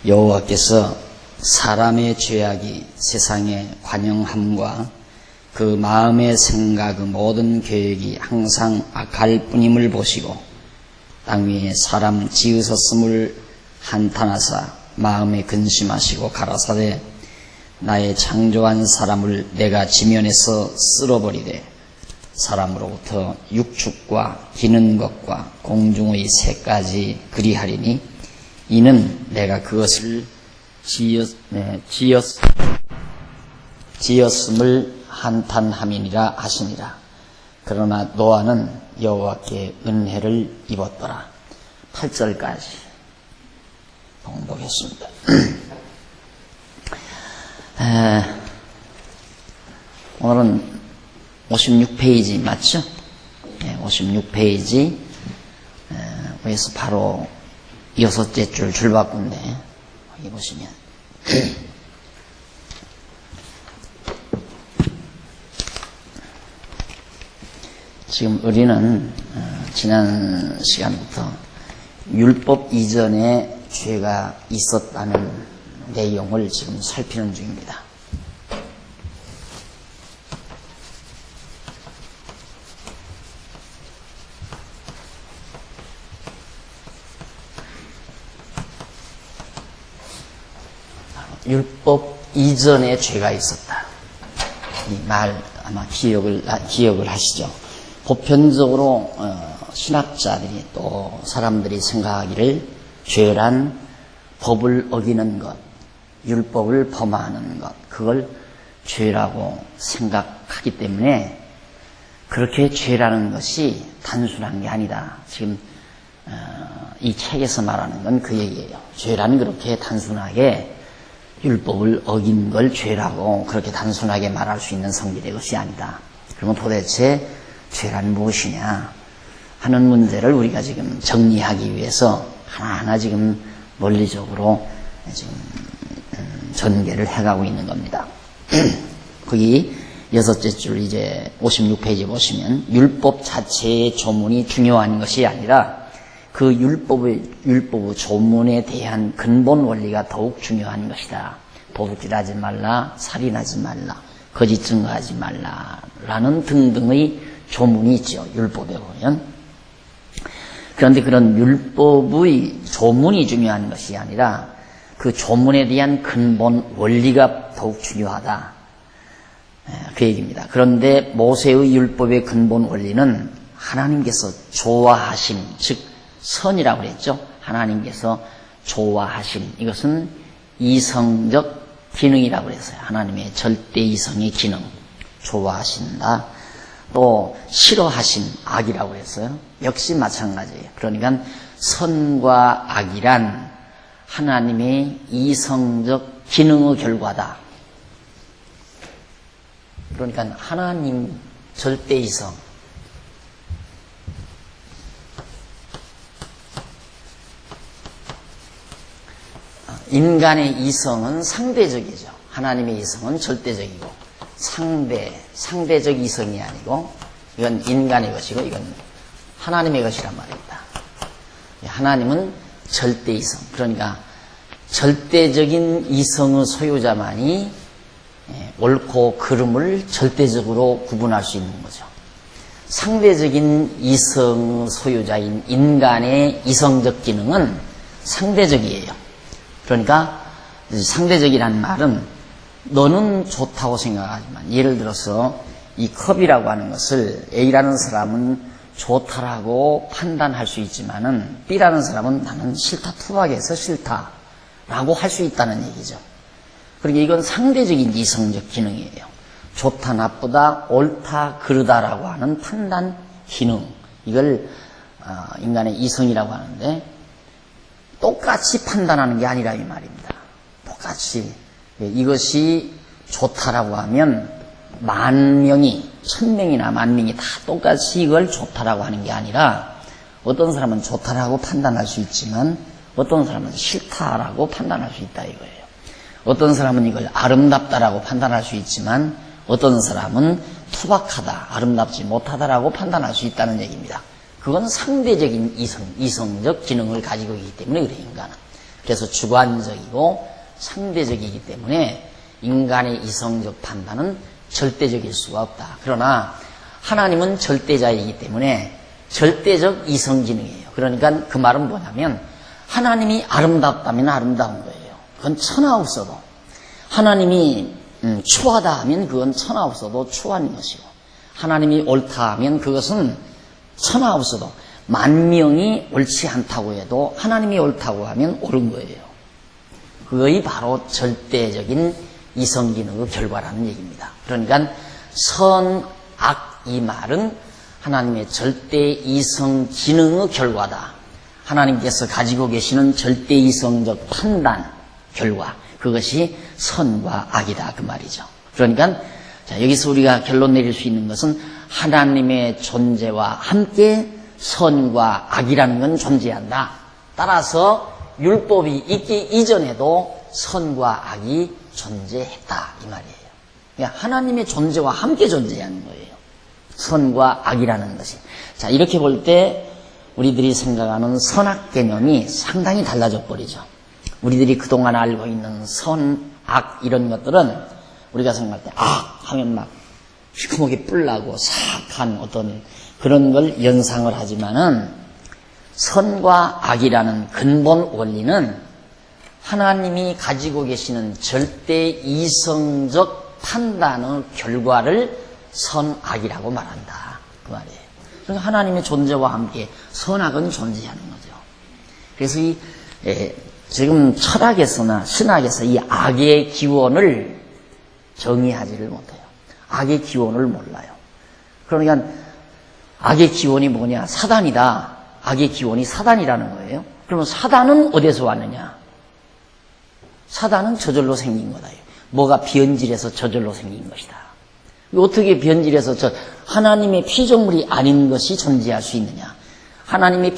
여호와께서 사람의 죄악이 세상에 관영함과 그 마음의 생각, 그 모든 계획이 항상 악할 뿐임을 보시고 땅 위에 사람 지으셨음을 한탄하사 마음에 근심하시고 가라사대 나의 창조한 사람을 내가 지면에서 쓸어버리되 사람으로부터 육축과 기는 것과 공중의 새까지 그리하리니 이는 내가 그것을 지었음을 한탄함이니라 하시니라. 그러나 노아는 여호와께 은혜를 입었더라. 8절까지 봉독했습니다. 오늘은 56페이지 맞죠? 56페이지 그래서 바로 6째 줄 줄바꾼데 여기 보시면 지금 우리는 지난 시간부터 율법 이전에 죄가 있었다는 내용을 지금 살피는 중입니다. 율법 이전에 죄가 있었다. 이 말 아마 기억을 하시죠. 보편적으로 신학자들이 또 사람들이 생각하기를 죄란 법을 어기는 것, 율법을 범하는 것, 그걸 죄라고 생각하기 때문에 그렇게 죄라는 것이 단순한 게 아니다. 지금 이 책에서 말하는 건 그 얘기예요. 죄라는 그렇게 단순하게 율법을 어긴 걸 죄라고 그렇게 단순하게 말할 수 있는 성질의 것이 아니다. 그러면 도대체 죄란 무엇이냐 하는 문제를 우리가 지금 정리하기 위해서 하나하나 지금 논리적으로 지금 전개를 해가고 있는 겁니다. 거기 6째 줄 이제 56페이지 보시면 율법 자체의 조문이 중요한 것이 아니라 그 율법의 조문에 대한 근본 원리가 더욱 중요한 것이다. 도둑질하지 말라, 살인하지 말라, 거짓 증거하지 말라라는 등등의 조문이 있죠. 율법에 보면. 그런데 그런 율법의 조문이 중요한 것이 아니라 그 조문에 대한 근본 원리가 더욱 중요하다. 그 얘기입니다. 그런데 모세의 율법의 근본 원리는 하나님께서 좋아하심, 즉 선이라고 그랬죠. 하나님께서 좋아하심. 이것은 이성적 기능이라고 그랬어요. 하나님의 절대 이성의 기능. 좋아하신다. 또 싫어하신 악이라고 했어요. 역시 마찬가지예요. 그러니까 선과 악이란 하나님의 이성적 기능의 결과다. 그러니까 하나님 절대 이성, 인간의 이성은 상대적이죠. 하나님의 이성은 절대적이고 상대적 이성이 아니고 이건 인간의 것이고 이건 하나님의 것이란 말입니다. 하나님은 절대 이성, 그러니까 절대적인 이성의 소유자만이 옳고 그름을 절대적으로 구분할 수 있는 거죠. 상대적인 이성 소유자인 인간의 이성적 기능은 상대적이에요. 그러니까 상대적이라는 말은 너는 좋다고 생각하지만, 예를 들어서 이 컵이라고 하는 것을 A라는 사람은 좋다라고 판단할 수 있지만은 B라는 사람은 나는 싫다, 투박해서 싫다라고 할 수 있다는 얘기죠. 그러니까 이건 상대적인 이성적 기능이에요. 좋다, 나쁘다, 옳다, 그르다라고 하는 판단 기능, 이걸 인간의 이성이라고 하는데 똑같이 판단하는 게 아니라 이 말입니다. 똑같이 이것이 좋다라고 하면 만 명이, 1000명이나 만 명이 다 똑같이 이걸 좋다라고 하는 게 아니라 어떤 사람은 좋다라고 판단할 수 있지만 어떤 사람은 싫다라고 판단할 수 있다 이거예요. 어떤 사람은 이걸 아름답다라고 판단할 수 있지만 어떤 사람은 투박하다, 아름답지 못하다라고 판단할 수 있다는 얘기입니다. 그건 상대적인 이성적 기능을 가지고 있기 때문에 그래요, 인간은. 그래서 주관적이고 상대적이기 때문에 인간의 이성적 판단은 절대적일 수가 없다. 그러나 하나님은 절대자이기 때문에 절대적 이성 기능이에요. 그러니까 그 말은 뭐냐면 하나님이 아름답다면 아름다운 거예요. 그건 천하 없어도. 하나님이 추하다 하면 그건 천하 없어도 추한 것이고, 하나님이 옳다 하면 그것은 천하 없어도 만 명이 옳지 않다고 해도 하나님이 옳다고 하면 옳은 거예요. 그것이 바로 절대적인 이성 기능의 결과라는 얘기입니다. 그러니까 선, 악 이 말은 하나님의 절대 이성 기능의 결과다. 하나님께서 가지고 계시는 절대 이성적 판단 결과, 그것이 선과 악이다 그 말이죠. 그러니까 자, 여기서 우리가 결론 내릴 수 있는 것은 하나님의 존재와 함께 선과 악이라는 건 존재한다. 따라서 율법이 있기 이전에도 선과 악이 존재했다 이 말이에요. 그러니까 하나님의 존재와 함께 존재하는 거예요. 선과 악이라는 것이. 자, 이렇게 볼 때 우리들이 생각하는 선악 개념이 상당히 달라져 버리죠. 우리들이 그동안 알고 있는 선, 악 이런 것들은 우리가 생각할 때 악 하면 막 시커멓게 뿔나고 사악한 어떤 그런 걸 연상을 하지만은 선과 악이라는 근본 원리는 하나님이 가지고 계시는 절대 이성적 판단의 결과를 선악이라고 말한다 그 말이에요. 그러니까 하나님의 존재와 함께 선악은 존재하는 거죠. 그래서 지금 철학에서나 신학에서 이 악의 기원을 정의하지를 못해요. 악의 기원을 몰라요. 그러니까 악의 기원이 뭐냐? 사단이다. 악의 기원이 사단이라는 거예요. 그러면 사단은 어디서 왔느냐? 사단은 저절로 생긴 거다. 뭐가 변질해서 저절로 생긴 것이다. 어떻게 변질해서 하나님의 피조물이 아닌 것이 존재할 수 있느냐? 하나님의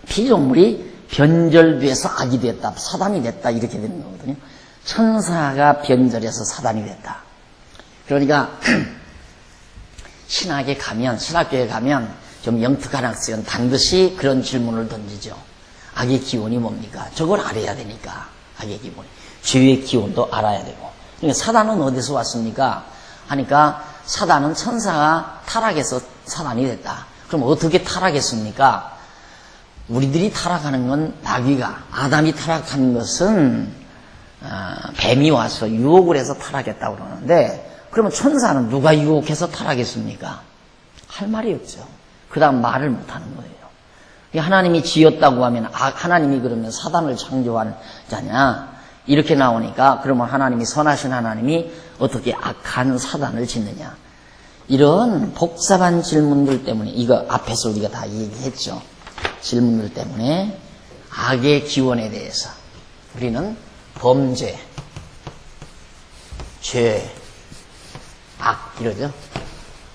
피조물이 변절돼서 악이 됐다, 사단이 됐다 이렇게 되는 거거든요. 천사가 변절해서 사단이 됐다. 그러니까 신학교에 가면 좀 영특한 학생은 반드시 그런 질문을 던지죠. 악의 기원이 뭡니까? 저걸 알아야 되니까. 악의 기원, 죄의 기원도 알아야 되고. 그러니까 사단은 어디서 왔습니까? 하니까 사단은 천사가 타락해서 사단이 됐다. 그럼 어떻게 타락했습니까? 우리들이 타락하는 건 마귀가, 아담이 타락한 것은 뱀이 와서 유혹을 해서 타락했다고 그러는데, 그러면 천사는 누가 유혹해서 타락했습니까? 할 말이 없죠. 그 다음 말을 못하는 거예요. 하나님이 지었다고 하면 하나님이 그러면 사단을 창조한 자냐? 이렇게 나오니까 그러면 하나님이 선하신 하나님이 어떻게 악한 사단을 짓느냐? 이런 복잡한 질문들 때문에, 이거 앞에서 우리가 다 얘기했죠. 질문들 때문에 악의 기원에 대해서 우리는 범죄, 죄, 악 이러죠.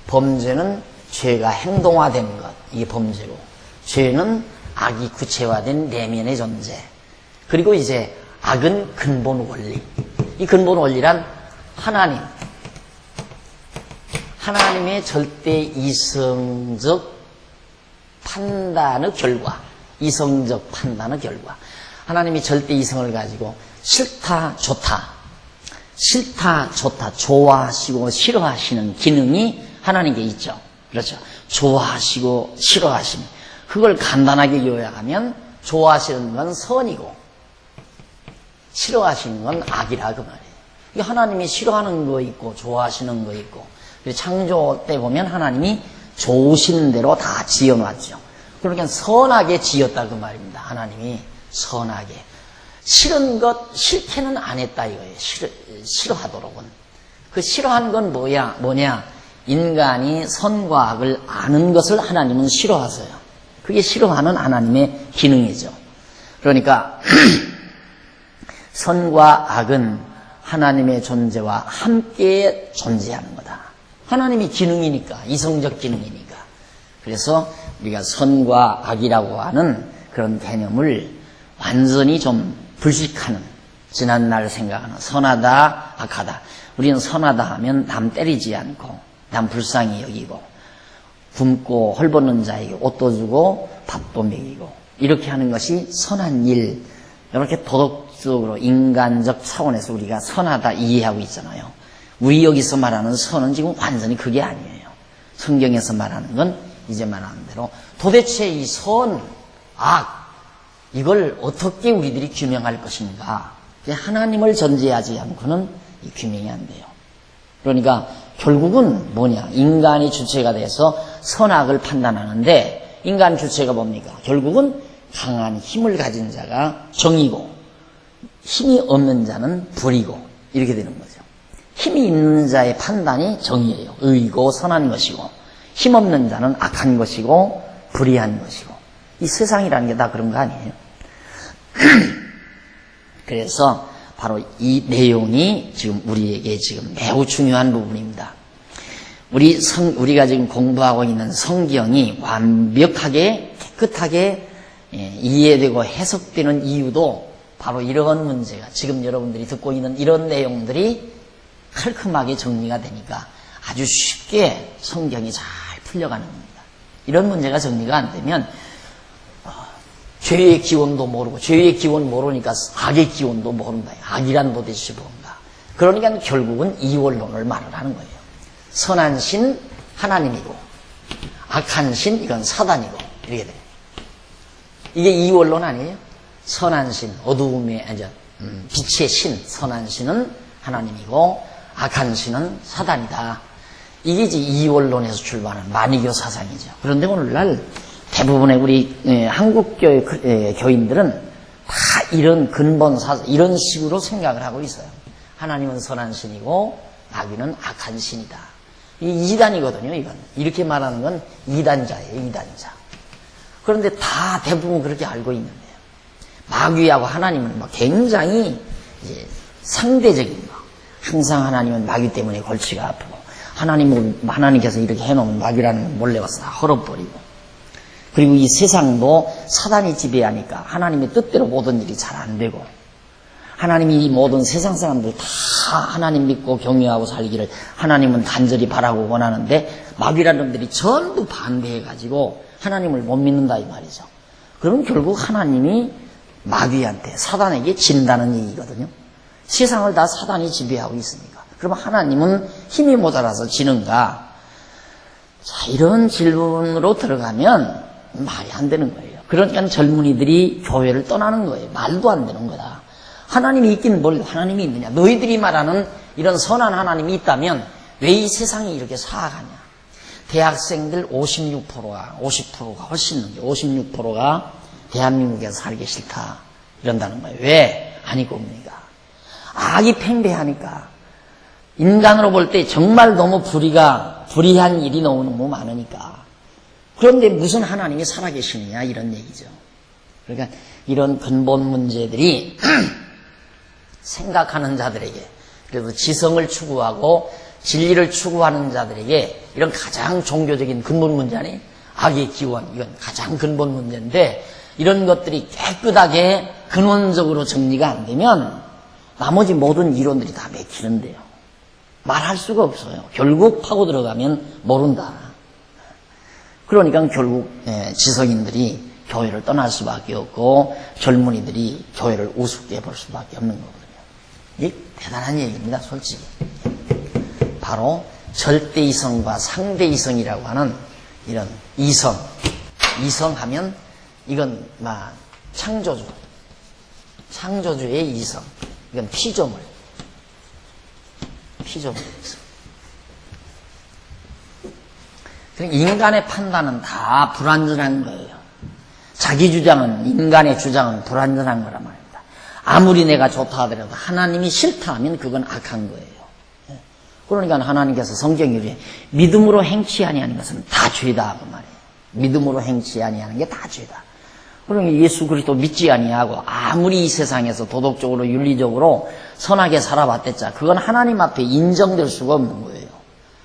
범죄는 죄가 행동화된 것, 이게 범죄고, 죄는 악이 구체화된 내면의 존재. 그리고 이제 악은 근본 원리. 이 근본 원리란 하나님의 절대 이성적 판단의 결과, 이성적 판단의 결과. 하나님이 절대 이성을 가지고 싫다, 좋다, 좋아하시고 싫어하시는 기능이 하나님께 있죠. 그렇죠. 좋아하시고 싫어하시는, 그걸 간단하게 요약하면 좋아하시는 건 선이고 싫어하시는 건 악이라 그 말이에요. 하나님이 싫어하는 거 있고 좋아하시는 거 있고, 창조 때 보면 하나님이 좋으시는 대로 다 지어놨죠. 그러니까 선하게 지었다 그 말입니다. 하나님이 선하게. 싫은 것 싫게는 안 했다 이거예요. 싫어하도록은. 그 싫어한 건 뭐냐? 인간이 선과 악을 아는 것을 하나님은 싫어하세요. 그게 싫어하는 하나님의 기능이죠. 그러니까 선과 악은 하나님의 존재와 함께 존재하는 거다. 하나님의 기능이니까, 이성적 기능이니까. 그래서 우리가 선과 악이라고 하는 그런 개념을 완전히 좀 불식하는, 지난날 생각하는 선하다, 악하다. 우리는 선하다 하면 남 때리지 않고, 남 불쌍히 여기고, 굶고 헐벗는 자에게 옷도 주고 밥도 먹이고, 이렇게 하는 것이 선한 일, 이렇게 도덕적으로 인간적 차원에서 우리가 선하다 이해하고 있잖아요. 우리 여기서 말하는 선은 지금 완전히 그게 아니에요. 성경에서 말하는 건 이제 말하는 대로 도대체 이 선, 악, 이걸 어떻게 우리들이 규명할 것인가. 하나님을 전제하지 않고는 이 규명이 안 돼요. 그러니까 결국은 뭐냐. 인간이 주체가 돼서 선악을 판단하는데 인간 주체가 뭡니까? 결국은 강한 힘을 가진 자가 정이고 힘이 없는 자는 불이고 이렇게 되는 거죠. 힘이 있는 자의 판단이 정의예요. 의고 선한 것이고 힘 없는 자는 악한 것이고 불의한 것이고 이 세상이라는 게 다 그런 거 아니에요. 그래서 바로 이 내용이 지금 우리에게 지금 매우 중요한 부분입니다. 우리가 지금 공부하고 있는 성경이 완벽하게 깨끗하게 이해되고 해석되는 이유도 바로 이런 문제가 지금 여러분들이 듣고 있는 이런 내용들이 깔끔하게 정리가 되니까 아주 쉽게 성경이 잘 풀려가는 겁니다. 이런 문제가 정리가 안 되면 죄의 기원도 모르고 죄의 기원 모르니까 악의 기원도 모른다. 악이란 도대체 뭔가. 그러니까 결국은 이원론을 말을 하는 거예요. 선한 신 하나님이고 악한 신 이건 사단이고 이렇게 돼요. 이게 이원론 아니에요? 선한 신, 어두움의 빛의 신, 선한 신은 하나님이고 악한 신은 사단이다. 이게 이제 이원론에서 출발한 만이교 사상이죠. 그런데 오늘날 대부분의 우리 한국 교인들은 다 이런 근본 사상, 이런 식으로 생각을 하고 있어요. 하나님은 선한 신이고 마귀는 악한 신이다. 이 이단이거든요. 이건 이렇게 말하는 건 이단자예요. 이단자. 그런데 다 대부분 그렇게 알고 있는데요. 마귀하고 하나님은 굉장히 이제 상대적인 거. 항상 하나님은 마귀 때문에 골치가 아프고 하나님께서 이렇게 해놓으면 마귀라는 건 몰래 와서 다 헐어버리고 그리고 이 세상도 사단이 지배하니까 하나님의 뜻대로 모든 일이 잘 안 되고 하나님이 이 모든 세상 사람들 다 하나님 믿고 경외하고 살기를 하나님은 간절히 바라고 원하는데 마귀라는 놈들이 전부 반대해가지고 하나님을 못 믿는다 이 말이죠. 그럼 결국 하나님이 마귀한테 사단에게 진다는 얘기거든요. 세상을 다 사단이 지배하고 있으니까. 그럼 하나님은 힘이 모자라서 지는가? 자, 이런 질문으로 들어가면 말이 안 되는 거예요. 그러니까 젊은이들이 교회를 떠나는 거예요. 말도 안 되는 거다. 하나님이 있긴 뭘 하나님이 있느냐. 너희들이 말하는 이런 선한 하나님이 있다면 왜 이 세상이 이렇게 사악하냐. 대학생들 50%가 훨씬 넘게 56%가 대한민국에서 살기 싫다. 이런다는 거예요. 왜? 아니 뭡니까? 악이 팽배하니까 인간으로 볼 때 정말 너무 불의한 일이 너무 많으니까. 그런데 무슨 하나님이 살아계시느냐 이런 얘기죠. 그러니까 이런 근본 문제들이 생각하는 자들에게 그래도 지성을 추구하고 진리를 추구하는 자들에게 이런 가장 종교적인 근본 문제 아니? 악의 기원 이건 가장 근본 문제인데 이런 것들이 깨끗하게 근원적으로 정리가 안 되면 나머지 모든 이론들이 다 맥히는데요. 말할 수가 없어요. 결국 파고 들어가면 모른다. 그러니까 결국 지성인들이 교회를 떠날 수밖에 없고 젊은이들이 교회를 우습게 볼 수밖에 없는 거거든요. 이게 대단한 얘기입니다. 솔직히. 바로 절대이성과 상대이성이라고 하는 이런 이성하면 이건 창조주의 이성. 이건 피조물 이성. 인간의 판단은 다 불완전한 거예요. 자기 주장은, 인간의 주장은 불완전한 거란 말입니다. 아무리 내가 좋다 하더라도 하나님이 싫다 하면 그건 악한 거예요. 그러니까 하나님께서 성경에 이르되 믿음으로 행치 아니하는 것은 다 죄다 그 말이에요. 믿음으로 행치 아니하는 게 다 죄다. 그러니까 예수 그리스도 믿지 아니하고 아무리 이 세상에서 도덕적으로 윤리적으로 선하게 살아봤댔자 그건 하나님 앞에 인정될 수가 없는 거예요.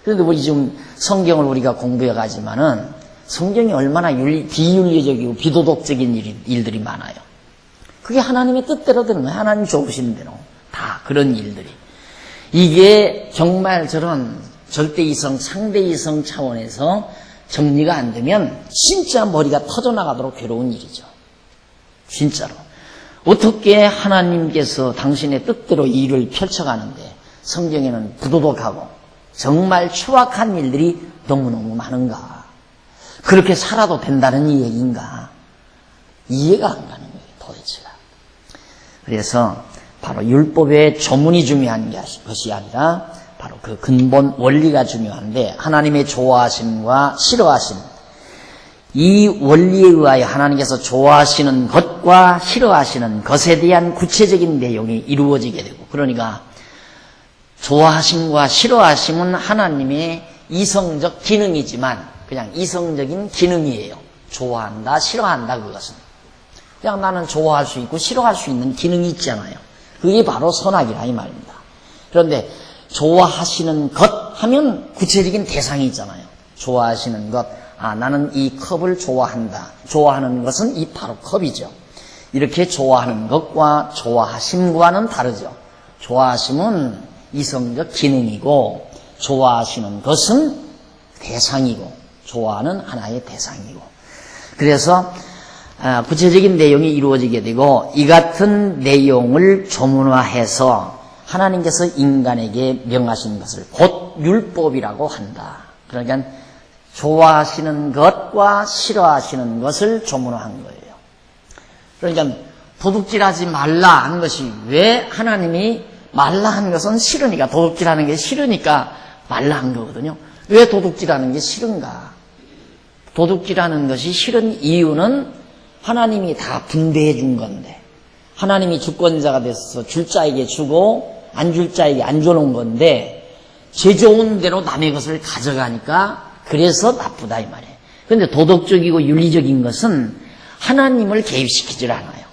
그런데 우리 지금 성경을 우리가 공부해 가지만은 성경이 얼마나 비윤리적이고 비도덕적인 일들이 많아요. 그게 하나님의 뜻대로 되는 거예요. 하나님 좋으신 대로. 다 그런 일들이. 이게 정말 저런 절대이성, 상대이성 차원에서 정리가 안 되면 진짜 머리가 터져나가도록 괴로운 일이죠. 진짜로. 어떻게 하나님께서 당신의 뜻대로 일을 펼쳐가는데 성경에는 부도덕하고 정말 추악한 일들이 너무너무 많은가? 그렇게 살아도 된다는 이 얘기인가? 이해가 안 가는 거예요, 도대체가. 그래서 바로 율법의 조문이 중요한 것이 아니라 바로 그 근본 원리가 중요한데, 하나님의 좋아하심과 싫어하심, 이 원리에 의하여 하나님께서 좋아하시는 것과 싫어하시는 것에 대한 구체적인 내용이 이루어지게 되고, 그러니까 좋아하심과 싫어하심은 하나님의 이성적 기능이지만 그냥 이성적인 기능이에요. 좋아한다, 싫어한다, 그것은 그냥 나는 좋아할 수 있고 싫어할 수 있는 기능이 있잖아요. 그게 바로 선악이라 이 말입니다. 그런데 좋아하시는 것 하면 구체적인 대상이 있잖아요. 좋아하시는 것, 나는 이 컵을 좋아한다. 좋아하는 것은 이 바로 컵이죠. 이렇게 좋아하는 것과 좋아하심과는 다르죠. 좋아하심은 이성적 기능이고 좋아하시는 것은 대상이고, 좋아하는 하나의 대상이고, 그래서 구체적인 내용이 이루어지게 되고, 이 같은 내용을 조문화해서 하나님께서 인간에게 명하신 것을 곧 율법이라고 한다. 그러니까 좋아하시는 것과 싫어하시는 것을 조문화한 거예요. 그러니까 도둑질하지 말라 한 것이, 왜 하나님이 말라 한 것은 싫으니까, 도둑질하는 게 싫으니까 말라 한 거거든요. 왜 도둑질하는 게 싫은가? 도둑질하는 것이 싫은 이유는 하나님이 다 분배해 준 건데, 하나님이 주권자가 돼서 줄 자에게 주고 안 줄 자에게 안 줘놓은 건데, 제 좋은 대로 남의 것을 가져가니까 그래서 나쁘다 이 말이에요. 그런데 도덕적이고 윤리적인 것은 하나님을 개입시키질 않아요.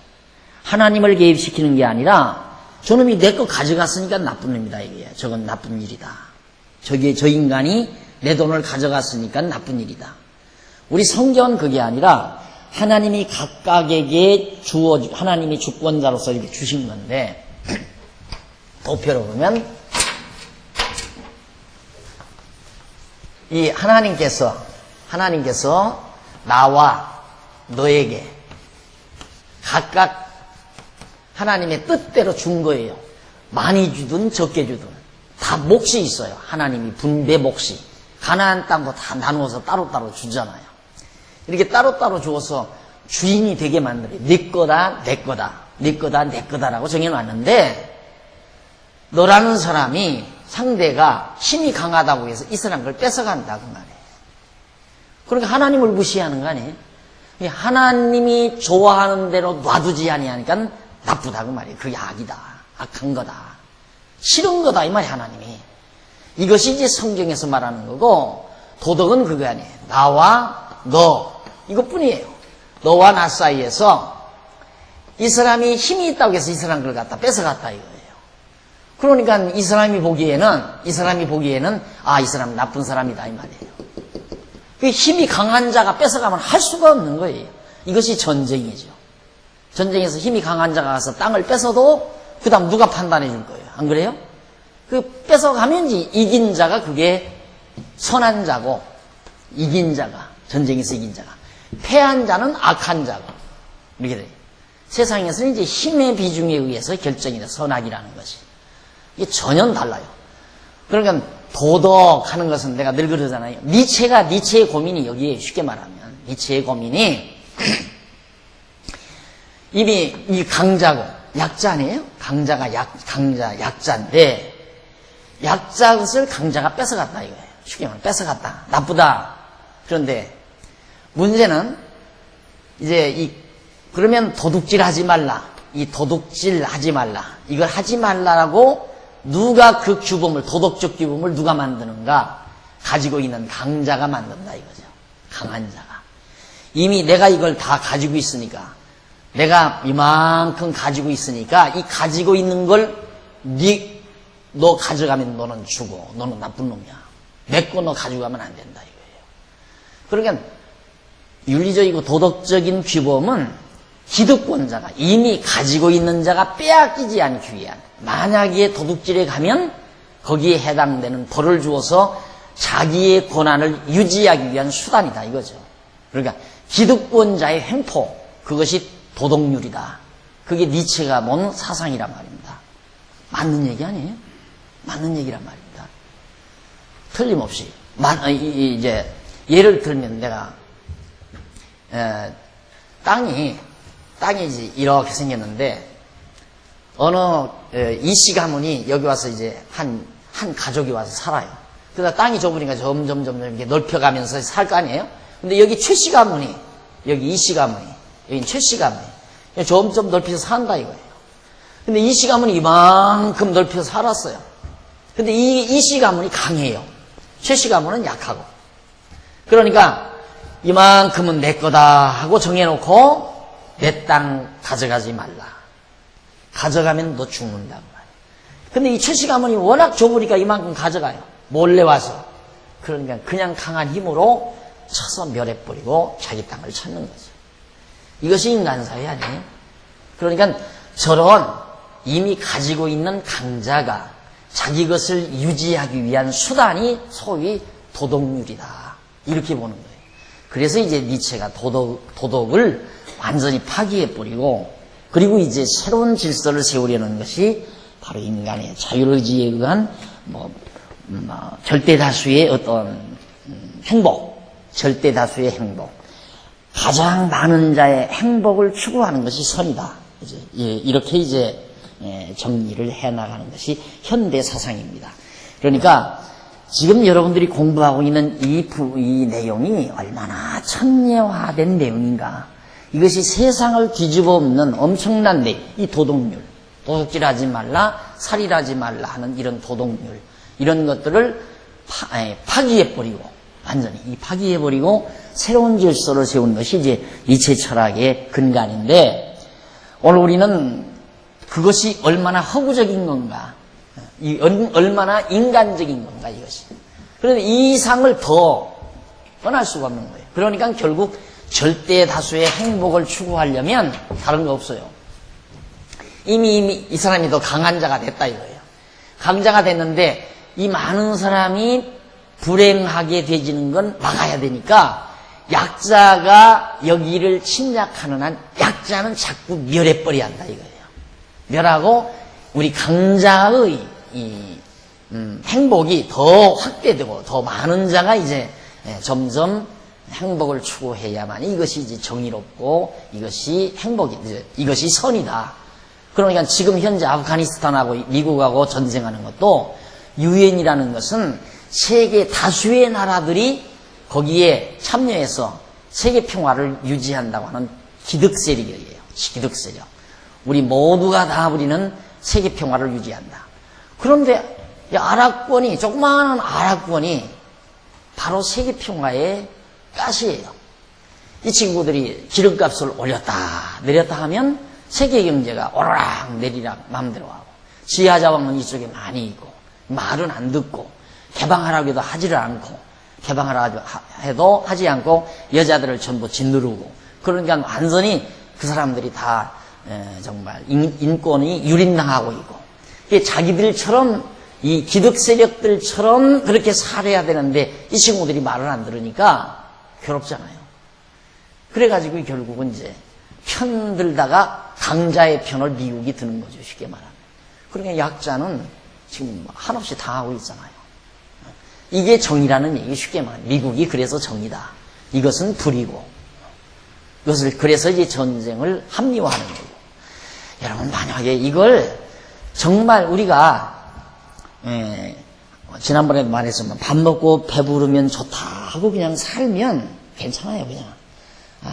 하나님을 개입시키는 게 아니라 저놈이 내 거 가져갔으니까 나쁜 놈이다 이게. 저건 나쁜 일이다. 저 인간이 내 돈을 가져갔으니까 나쁜 일이다. 우리 성경은 그게 아니라 하나님이 각각에게 하나님이 주권자로서 이렇게 주신 건데, 도표로 보면 이 하나님께서 나와 너에게 각각 하나님의 뜻대로 준 거예요. 많이 주든 적게 주든 다 몫이 있어요. 하나님이 분배 몫이. 가나안 땅도 다 나누어서 따로따로 주잖아요. 이렇게 따로따로 주어서 주인이 되게 만들어요. 네 거다, 내 거다, 네 거다, 내 거다라고 정해놨는데, 너라는 사람이 상대가 힘이 강하다고 해서 이 사람 걸 뺏어간다고 말이에요. 그러니까 하나님을 무시하는 거 아니에요? 하나님이 좋아하는 대로 놔두지 아니하니까 나쁘다고 말이에요. 그게 악이다, 악한 거다, 싫은 거다 이 말이에요. 하나님이. 이것이 이제 성경에서 말하는 거고, 도덕은 그거 아니에요. 나와 너 이것뿐이에요. 너와 나 사이에서 이 사람이 힘이 있다고 해서 이 사람 걸 갖다 뺏어갔다 이거예요. 그러니까 이 사람이 보기에는 이 사람 나쁜 사람이다 이 말이에요. 그 힘이 강한 자가 뺏어가면 할 수가 없는 거예요. 이것이 전쟁이죠. 전쟁에서 힘이 강한 자가 가서 땅을 뺏어도 그 다음 누가 판단해 줄 거예요. 안 그래요? 그 뺏어가면 이긴 자가 그게 선한 자고, 이긴 자가, 전쟁에서 이긴 자가, 패한 자는 악한 자고, 이렇게 돼요. 세상에서는 이제 힘의 비중에 의해서 결정이 돼, 선악이라는 것이. 이게 전혀 달라요. 그러니까 도덕하는 것은 내가 늘 그러잖아요. 니체의 고민이 여기에, 쉽게 말하면 니체의 고민이 이미 이 강자고 약자 아니에요? 강자가 약자인데, 약자 것을 강자가 뺏어갔다 이거예요. 쉽게 말하면 뺏어갔다, 나쁘다. 그런데 문제는 이제 그러면 도둑질 하지 말라, 이 도둑질 하지 말라, 이걸 하지 말라라고 누가 그 규범을, 도덕적 규범을 누가 만드는가? 가지고 있는 강자가 만든다 이거죠. 강한 자가. 이미 내가 이걸 다 가지고 있으니까, 내가 이만큼 가지고 있으니까 이 가지고 있는 걸 너 가져가면 너는 죽어, 너는 나쁜 놈이야, 내 거 너 가져가면 안 된다 이거예요. 그러니까 윤리적이고 도덕적인 규범은 기득권자가, 이미 가지고 있는 자가 빼앗기지 않기 위한, 만약에 도둑질에 가면 거기에 해당되는 벌을 주어서 자기의 권한을 유지하기 위한 수단이다 이거죠. 그러니까 기득권자의 횡포, 그것이 도덕률이다. 그게 니체가 본 사상이란 말입니다. 맞는 얘기 아니에요? 맞는 얘기란 말입니다. 틀림없이. 이제 예를 들면 내가 땅이 이제 이렇게 생겼는데 어느 이씨 가문이 여기 와서 이제 한 가족이 와서 살아요. 그러다 땅이 좁으니까 점점 이렇게 넓혀가면서 살 거 아니에요? 근데 여기 최씨 가문이, 여기 이씨 가문이, 여긴 최씨 가문이 점점 넓혀서 산다 이거예요. 근데 이씨 가문이 이만큼 넓혀서 살았어요. 근데 이씨 가문이 강해요. 최씨 가문은 약하고. 그러니까 이만큼은 내 거다 하고 정해놓고 내 땅 가져가지 말라. 가져가면 너 죽는다고 말이에요. 근데 이 최씨 가문이 워낙 좁으니까 이만큼 가져가요. 몰래 와서. 그러니까 그냥 강한 힘으로 쳐서 멸해버리고 자기 땅을 찾는 거죠. 이것이 인간사회 아니에요? 그러니까 저런 이미 가지고 있는 강자가 자기 것을 유지하기 위한 수단이 소위 도덕률이다. 이렇게 보는 거예요. 그래서 이제 니체가 도덕을 완전히 파기해버리고 그리고 이제 새로운 질서를 세우려는 것이 바로 인간의 자유의지에 의한 절대다수의 어떤 행복, 절대다수의 행복, 가장 많은 자의 행복을 추구하는 것이 선이다. 이렇게 이제 정리를 해나가는 것이 현대 사상입니다. 그러니까 지금 여러분들이 공부하고 있는 이 내용이 얼마나 천예화된 내용인가. 이것이 세상을 뒤집어 엎는 엄청난 이 도덕률, 도둑질하지 말라, 살인하지 말라 하는 이런 도덕률, 이런 것들을 파기해버리고, 완전히 파기해버리고 새로운 질서를 세우는 것이 이제 니체 철학의 근간인데, 오늘 우리는 그것이 얼마나 허구적인 건가, 얼마나 인간적인 건가 이것이. 그런데 이 이상을 더 떠날 수가 없는 거예요. 그러니까 결국 절대 다수의 행복을 추구하려면 다른 거 없어요. 이미 이 사람이 더 강한 자가 됐다 이거예요. 강자가 됐는데 이 많은 사람이 불행하게 되지는 건 막아야 되니까 약자가 여기를 침략하는 한 약자는 자꾸 멸해버려야 한다 이거예요. 멸하고 우리 강자의 행복이 더 확대되고 더 많은 자가 이제 점점 행복을 추구해야만 이것이 이제 정의롭고 이것이 이것이 선이다. 그러니까 지금 현재 아프가니스탄하고 미국하고 전쟁하는 것도 유엔이라는 것은 세계 다수의 나라들이 거기에 참여해서 세계 평화를 유지한다고 하는 기득 세력이에요. 기득 세력. 우리 모두가 다 우리는 세계 평화를 유지한다. 그런데 아랍권이, 조그마한 아랍권이 바로 세계 평화의 가시예요. 이 친구들이 기름값을 올렸다 내렸다 하면 세계 경제가 오르락 내리락 마음대로 하고, 지하자원은 이쪽에 많이 있고 말은 안 듣고 개방하라고 해도 하지를 않고, 개방하라고 해도 하지 않고 여자들을 전부 짓누르고, 그러니까 완전히 그 사람들이 다 정말 인권이 유린당하고 있고, 자기들처럼 이 기득 세력들처럼 그렇게 살아야 되는데 이 친구들이 말을 안 들으니까 괴롭잖아요. 그래가지고 결국은 이제 편들다가 강자의 편을 미국이 드는 거죠. 쉽게 말하면. 그러니까 약자는 지금 한없이 당하고 있잖아요. 이게 정의라는 얘기. 쉽게 말하면 미국이 그래서 정의다. 이것은 불이고, 이것을 그래서 이제 전쟁을 합리화하는 거고. 여러분, 만약에 이걸 정말 우리가 지난번에도 말했지만 밥 먹고 배부르면 좋다 하고 그냥 살면 괜찮아요. 그냥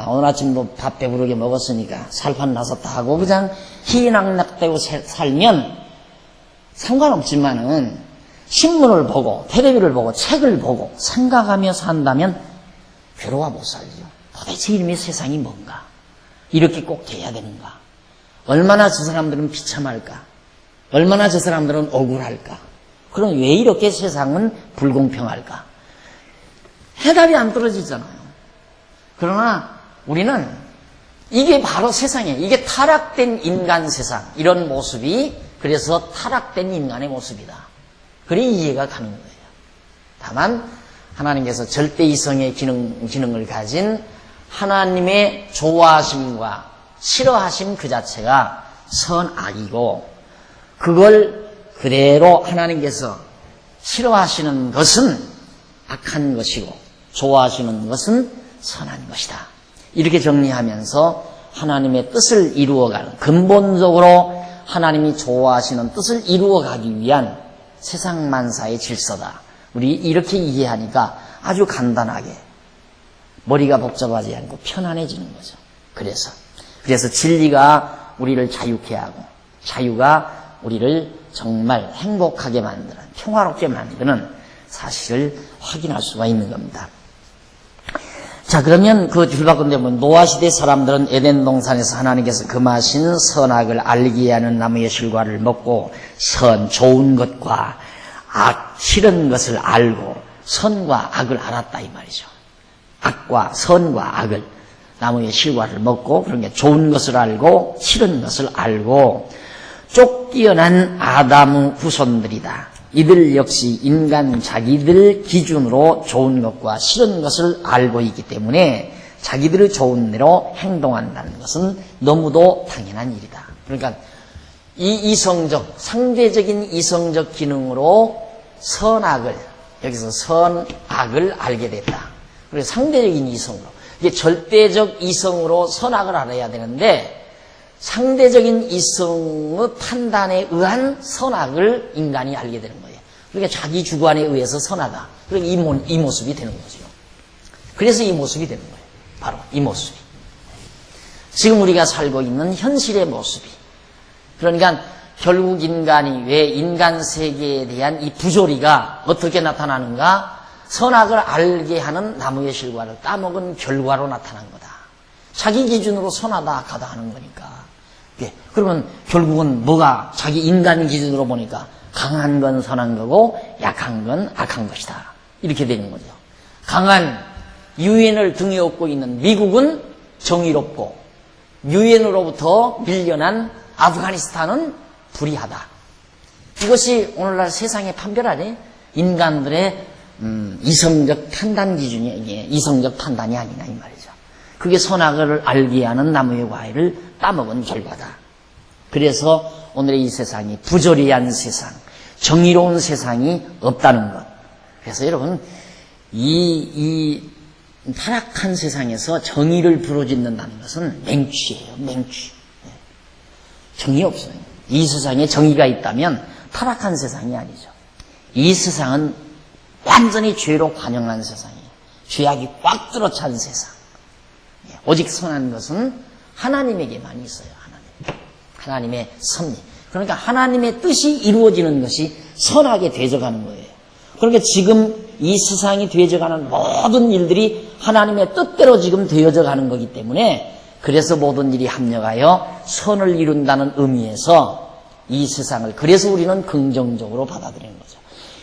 오늘 아침도 밥 배부르게 먹었으니까 살판 나섰다 하고 그냥 희낙낙대고 살면 상관없지만은 신문을 보고 텔레비를 보고 책을 보고 생각하며 산다면 괴로워 못 살죠. 도대체 이놈의 세상이 뭔가, 이렇게 꼭 돼야 되는가, 얼마나 저 사람들은 비참할까, 얼마나 저 사람들은 억울할까, 그럼 왜 이렇게 세상은 불공평할까? 해답이 안 떨어지잖아요. 그러나 우리는 이게 바로 세상이에요. 이게 타락된 인간 세상, 이런 모습이 그래서 타락된 인간의 모습이다. 그래 이해가 가는 거예요. 다만 하나님께서 절대 이성의 기능을 가진 하나님의 좋아하심과 싫어하심 그 자체가 선악이고, 그걸 그대로 하나님께서 싫어하시는 것은 악한 것이고 좋아하시는 것은 선한 것이다. 이렇게 정리하면서 하나님의 뜻을 이루어가는, 근본적으로 하나님이 좋아하시는 뜻을 이루어가기 위한 세상 만사의 질서다. 우리 이렇게 이해하니까 아주 간단하게 머리가 복잡하지 않고 편안해지는 거죠. 그래서 진리가 우리를 자유케 하고 자유가 우리를 정말 행복하게 만드는, 평화롭게 만드는 사실을 확인할 수가 있는 겁니다. 자, 그러면 그 줄바꿈 되면 노아 시대 사람들은 에덴 동산에서 하나님께서 금하신 선악을 알게 하는 나무의 실과를 먹고 좋은 것과 싫은 것을 알고 선과 악을 알았다 이 말이죠. 악과 선과 악을, 나무의 실과를 먹고, 그러니까 좋은 것을 알고 싫은 것을 알고 쫓겨난 아담의 후손들이다. 이들 역시 인간 자기들 기준으로 좋은 것과 싫은 것을 알고 있기 때문에 자기들의 좋은 대로 행동한다는 것은 너무도 당연한 일이다. 그러니까 이 이성적, 상대적인 이성적 기능으로 선악을, 여기서 선악을 알게 됐다. 그리고 상대적인 이성으로, 이게 절대적 이성으로 선악을 알아야 되는데 상대적인 이성의 판단에 의한 선악을 인간이 알게 되는 거예요. 그러니까 자기 주관에 의해서 선하다. 그러니까 이 모습이 되는 거죠. 그래서 이 모습이 되는 거예요. 바로 이 모습이. 지금 우리가 살고 있는 현실의 모습이. 그러니까 결국 인간이 왜 인간 세계에 대한 이 부조리가 어떻게 나타나는가? 선악을 알게 하는 나무의 실과를 따먹은 결과로 나타난 거다. 자기 기준으로 선하다 악하다 하는 거니까. 예, 그러면 결국은 뭐가 자기 인간 기준으로 보니까 강한 건 선한 거고 약한 건 악한 것이다. 이렇게 되는 거죠. 강한 유엔을 등에 업고 있는 미국은 정의롭고 유엔으로부터 밀려난 아프가니스탄은 불의하다. 이것이 오늘날 세상의 판별 아니에요? 인간들의 이성적 판단 기준이 이게 이성적 판단이 아니냐 이 말이죠. 그게 선악을 알게 하는 나무의 과일을 따먹은 결과다. 그래서 오늘의 이 세상이 부조리한 세상, 정의로운 세상이 없다는 것. 그래서 여러분 이 타락한 세상에서 정의를 부르짖는다는 것은 맹취예요. 맹취. 정의 없어요. 이 세상에 정의가 있다면 타락한 세상이 아니죠. 이 세상은 완전히 죄로 관영한 세상이에요. 죄악이 꽉 들어찬 세상. 오직 선한 것은 하나님에게만 있어요. 하나님의 섭리. 그러니까 하나님의 뜻이 이루어지는 것이 선하게 되어가는 거예요. 그러니까 지금 이 세상이 되어가는 모든 일들이 하나님의 뜻대로 지금 되어져 가는 거기 때문에 그래서 모든 일이 합력하여 선을 이룬다는 의미에서 이 세상을, 그래서 우리는 긍정적으로 받아들이는 거죠.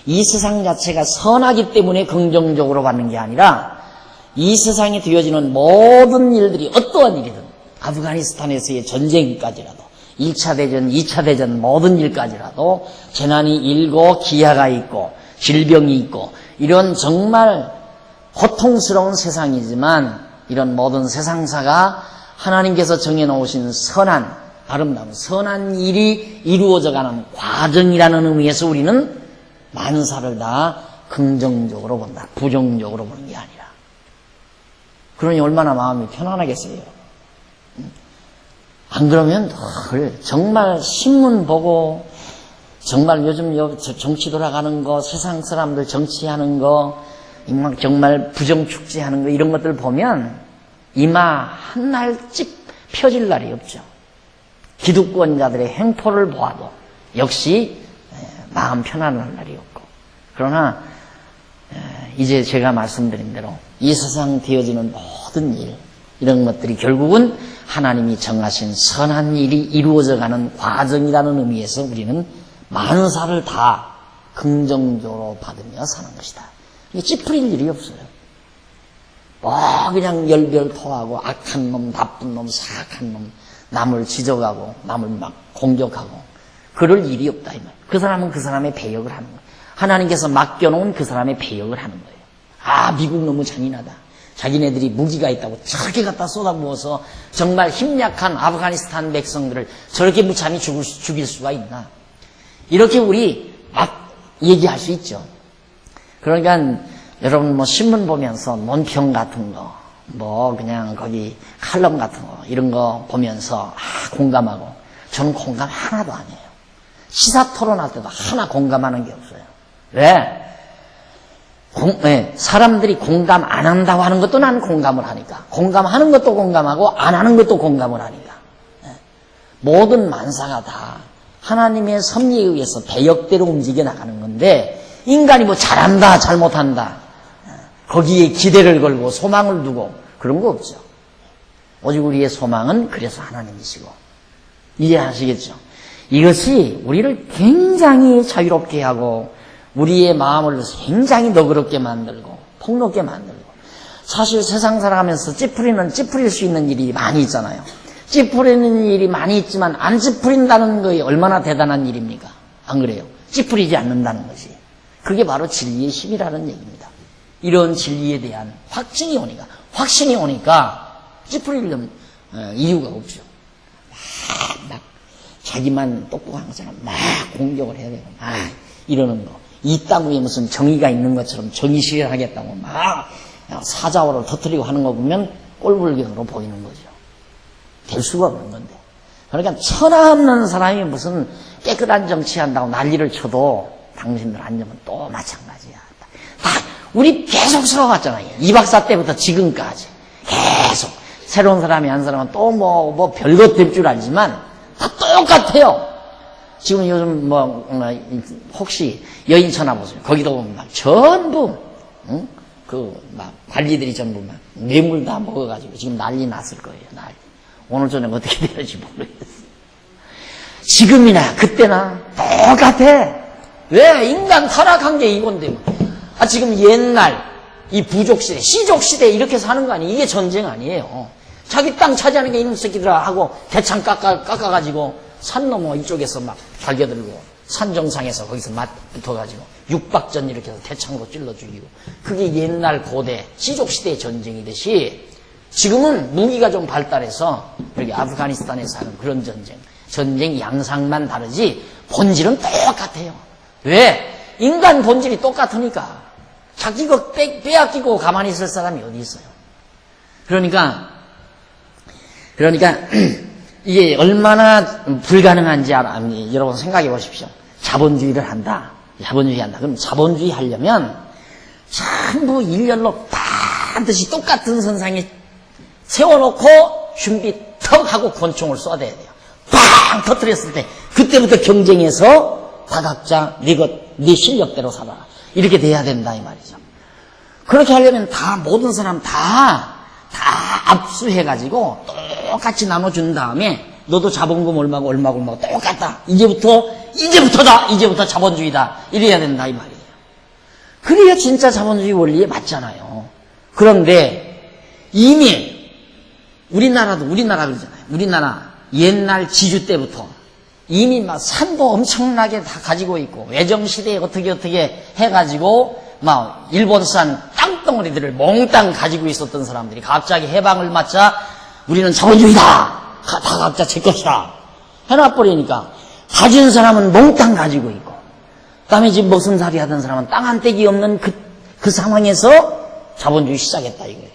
이 세상 자체가 선하기 때문에 긍정적으로 받는 게 아니라 이 세상에 되어지는 모든 일들이 어떠한 일이든 아프가니스탄에서의 전쟁까지라도 1차 대전, 2차 대전 모든 일까지라도 재난이 일고 기아가 있고 질병이 있고 이런 정말 고통스러운 세상이지만 이런 모든 세상사가 하나님께서 정해놓으신 선한, 아름다운 선한 일이 이루어져가는 과정이라는 의미에서 우리는 만사를 다 긍정적으로 본다. 부정적으로 보는 게 아니라. 그러니 얼마나 마음이 편안하겠어요. 안 그러면 늘 정말 신문 보고 정말 요즘 정치 돌아가는 거, 세상 사람들 정치하는 거, 정말 부정축제하는 거 이런 것들 보면 이마 한 날씩 펴질 날이 없죠. 기득권자들의 행포를 보아도 역시 마음 편안할 날이 없고. 그러나 이제 제가 말씀드린 대로 이 세상 되어지는 모든 일, 이런 것들이 결국은 하나님이 정하신 선한 일이 이루어져가는 과정이라는 의미에서 우리는 만사를 다 긍정적으로 받으며 사는 것이다. 찌푸릴 일이 없어요. 그냥 열별토하고 악한 놈, 나쁜 놈, 사악한 놈, 남을 지적하고 남을 막 공격하고 그럴 일이 없다 이 말. 그 사람은 그 사람의 배역을 하는 거예요. 하나님께서 맡겨놓은 그 사람의 배역을 하는 거예요. 미국 너무 잔인하다. 자기네들이 무기가 있다고 저렇게 갖다 쏟아부어서 정말 힘약한 아프가니스탄 백성들을 저렇게 무참히 죽일 수가 있나. 이렇게 우리 막 얘기할 수 있죠. 그러니까 여러분 뭐 신문 보면서 논평 같은 거, 뭐 그냥 거기 칼럼 같은 거 이런 거 보면서 공감하고, 저는 공감 하나도 안 해요. 시사 토론할 때도 하나 공감하는 게 없어요. 왜? 사람들이 공감 안 한다고 하는 것도 나는 공감을 하니까, 공감하는 것도 공감하고 안 하는 것도 공감을 하니까. 모든 만사가 다 하나님의 섭리에 의해서 대역대로 움직여 나가는 건데, 인간이 뭐 잘한다 잘못한다 거기에 기대를 걸고 소망을 두고 그런 거 없죠. 오직 우리의 소망은 그래서 하나님이시고. 이해하시겠죠? 이것이 우리를 굉장히 자유롭게 하고 우리의 마음을 굉장히 너그럽게 만들고 폭넓게 만들고. 사실 세상 살아가면서 찌푸릴 수 있는 일이 많이 있잖아요. 찌푸리는 일이 많이 있지만 안 찌푸린다는 것이 얼마나 대단한 일입니까? 안 그래요? 찌푸리지 않는다는 것이. 그게 바로 진리의 힘이라는 얘기입니다. 이런 진리에 대한 확신이 오니까 찌푸리려면 이유가 없죠. 막 자기만 똑똑한 것처럼 막 공격을 해야 되고 막 이러는 거. 이 땅 위에 무슨 정의가 있는 것처럼 정의 실현하겠다고 막 사자오를 터뜨리고 하는 거 보면 꼴불견으로 보이는 거죠. 될 수가 없는 건데. 그러니까 천하 없는 사람이 무슨 깨끗한 정치한다고 난리를 쳐도 당신들 앉으면 또 마찬가지야. 다 우리 계속 살아왔잖아요. 이 박사 때부터 지금까지 계속 새로운 사람이 한 사람은 또 뭐 별것 될 줄 알지만 다 똑같아요. 지금 요즘 혹시 여인 쳐다보세요. 거기도 보면 막 전부 막 관리들이 전부 막 뇌물 다 먹어가지고 지금 난리 났을 거예요. 난리. 오늘 저녁 어떻게 될지 모르겠어요. 지금이나 그때나 똑같아. 왜? 인간 타락한 게 이건데. 지금 옛날 이 부족시대, 시족시대 이렇게 사는 거 아니에요? 이게 전쟁 아니에요. 자기 땅 차지하는 게 이놈 새끼들아 하고 대창 깎아가지고 산 넘어 이쪽에서 막 달겨들고 산 정상에서 거기서 맞붙어가지고 육박전 이렇게 해서 대창으로 찔러 죽이고. 그게 옛날 고대 시족시대의 전쟁이듯이 지금은 무기가 좀 발달해서 여기 아프가니스탄에서 하는 그런 전쟁 양상만 다르지 본질은 똑같아요. 왜? 인간 본질이 똑같으니까. 자기 거 빼앗기고 가만히 있을 사람이 어디 있어요? 그러니까 이게 얼마나 불가능한지 여러분 생각해 보십시오. 자본주의를 한다. 그럼 자본주의 하려면 전부 일렬로 반드시 똑같은 선상에 세워놓고 준비 턱 하고 권총을 쏴대야 돼요. 팡 터뜨렸을 때 그때부터 경쟁해서 다 각자 네 실력대로 살아라. 이렇게 돼야 된다 이 말이죠. 그렇게 하려면 모든 사람 다 압수해가지고 똑같이 나눠준 다음에 너도 자본금 얼마고 똑같다. 이제부터 자본주의다. 이래야 된다 이 말이에요. 그래야 진짜 자본주의 원리에 맞잖아요. 그런데 이미 우리나라 그러잖아요. 우리나라 옛날 지주 때부터 이미 막 산도 엄청나게 다 가지고 있고 외정시대에 어떻게 해가지고 막 일본산 땅덩어리들을 몽땅 가지고 있었던 사람들이 갑자기 해방을 맞자 우리는 자본주의다. 다 각자 제 것이다. 해놔버리니까 가진 사람은 몽땅 가지고 있고 그다음에 지금 머슴살이 하던 사람은 땅 한 떼기 없는 그 상황에서 자본주의 시작했다 이거예요.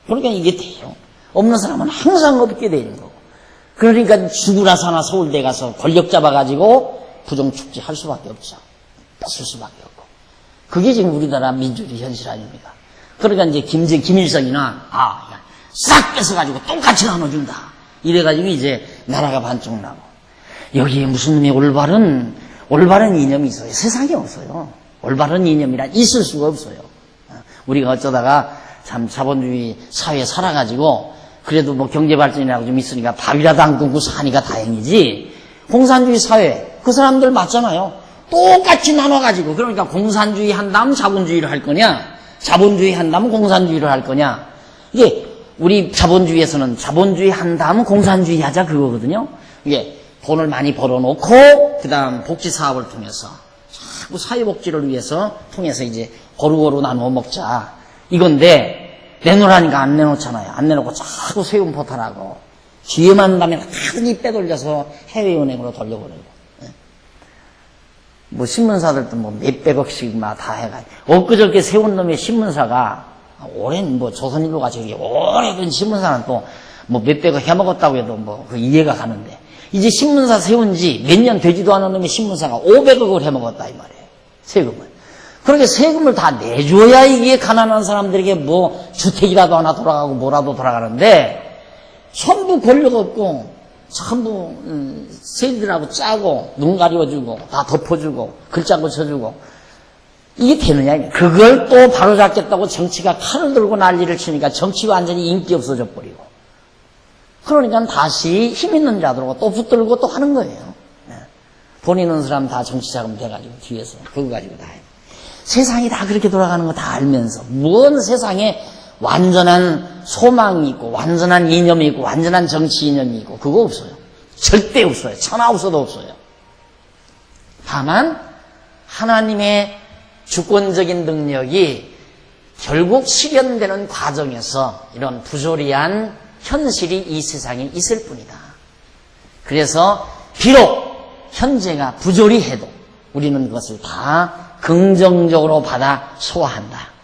그러니까 이게 돼요. 없는 사람은 항상 없게 되는 거고. 그러니까 죽으나 사나 서울대 가서 권력 잡아가지고 부정축제 할 수밖에 없죠. 뺏을 수밖에 없고. 그게 지금 우리나라 민주주의 현실 아닙니까? 그러니까 이제 김일성이나 싹 뺏어가지고 똑같이 나눠준다. 이래가지고 이제 나라가 반쪽 나고. 여기에 무슨 놈의 올바른 이념이 있어요. 세상에 없어요. 올바른 이념이란 있을 수가 없어요. 우리가 어쩌다가 참 자본주의 사회에 살아가지고 그래도 뭐 경제발전이라고 좀 있으니까 밥이라도 안 굶고 사니까 다행이지. 공산주의 사회 그 사람들 맞잖아요. 똑같이 나눠가지고 그러니까 공산주의 한다면 자본주의를 할 거냐, 자본주의 한다면 공산주의를 할 거냐. 이게 우리 자본주의에서는 자본주의 한다면 공산주의 하자 그거거든요. 이게 돈을 많이 벌어놓고 그 다음 복지사업을 통해서 자꾸 사회복지를 통해서 이제 고루고루 나누어 먹자 이건데 내놓으라니까 안 내놓잖아요. 안 내놓고 자꾸 세금 포탈하고 뒤에만 가면 하더니 빼돌려서 해외은행으로 돌려보내고. 뭐 신문사들도 뭐 몇백억씩 막 다 해가지고. 엊그저께 세운 놈의 신문사가 오랜 뭐 조선일보가 저기 오래된 신문사는 또 뭐 몇백억 해먹었다고 해도 뭐 그 이해가 가는데 이제 신문사 세운 지 몇 년 되지도 않은 놈의 신문사가 500억을 해먹었다 이 말이에요. 세금을. 그렇게 세금을 다 내줘야 이게 가난한 사람들에게 뭐 주택이라도 하나 돌아가고 뭐라도 돌아가는데 전부 권력 없고 전부 세리들하고 짜고 눈 가려주고 다 덮어주고 글자 고쳐주고 이게 되느냐. 그걸 또 바로잡겠다고 정치가 칼을 들고 난리를 치니까 정치가 완전히 인기 없어져 버리고 그러니까 다시 힘 있는 자들하고 또 붙들고 또 하는 거예요. 돈 있는 사람 다 정치 자금 돼가지고 뒤에서 그거 가지고 다 해요. 세상이 다 그렇게 돌아가는 거 다 알면서 뭔 세상에 완전한 소망이 있고 완전한 이념이 있고 완전한 정치 이념이 있고 그거 없어요. 절대 없어요. 천하 없어도 없어요. 다만 하나님의 주권적인 능력이 결국 실현되는 과정에서 이런 부조리한 현실이 이 세상에 있을 뿐이다. 그래서 비록 현재가 부조리해도 우리는 그것을 다 긍정적으로 받아 소화한다.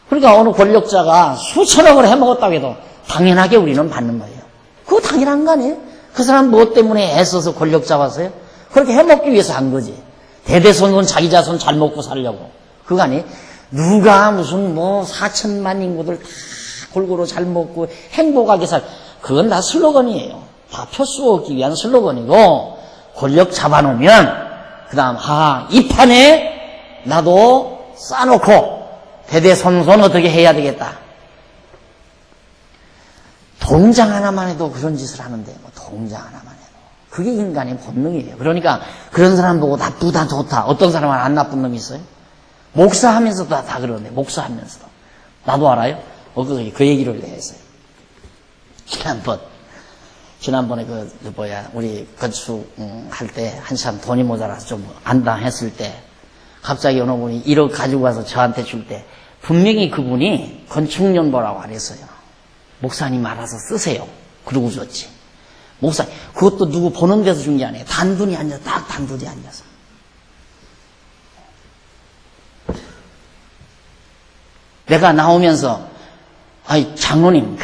그러니까 어느 권력자가 수천억을 해먹었다고 해도 당연하게 우리는 받는 거예요. 그거 당연한 거 아니에요? 그 사람 무엇 때문에 애써서 권력 잡았어요? 그렇게 해먹기 위해서 한 거지. 대대손손 자기 자손 잘 먹고 살려고. 그거 아니에요? 누가 무슨 뭐 4천만 인구들 다 골고루 잘 먹고 행복하게 그건 다 슬로건이에요. 다 표수 얻기 위한 슬로건이고 권력 잡아놓으면 그 다음 이 판에 나도 쌓아놓고 대대손손 어떻게 해야 되겠다. 동장 하나만 해도 그런 짓을 하는데 뭐 동장 하나만 해도 그게 인간의 본능이에요. 그러니까 그런 사람 보고 나쁘다 좋다. 어떤 사람은 안 나쁜 놈이 있어요? 목사하면서도 다 그러는데 목사하면서도 나도 알아요. 그 얘기를 했어요. 지난번에 우리 건축 할 때 한참 돈이 모자라서 좀 안당했을 때 갑자기 어느 분이 1억 가지고 와서 저한테 줄 때 분명히 그분이 건축연보라고 안 했어요. 목사님 알아서 쓰세요. 그러고 줬지. 목사님 그것도 누구 보는 데서 준 게 아니에요. 단둘이 앉아서 딱 단둘이 앉아서. 내가 나오면서 장로님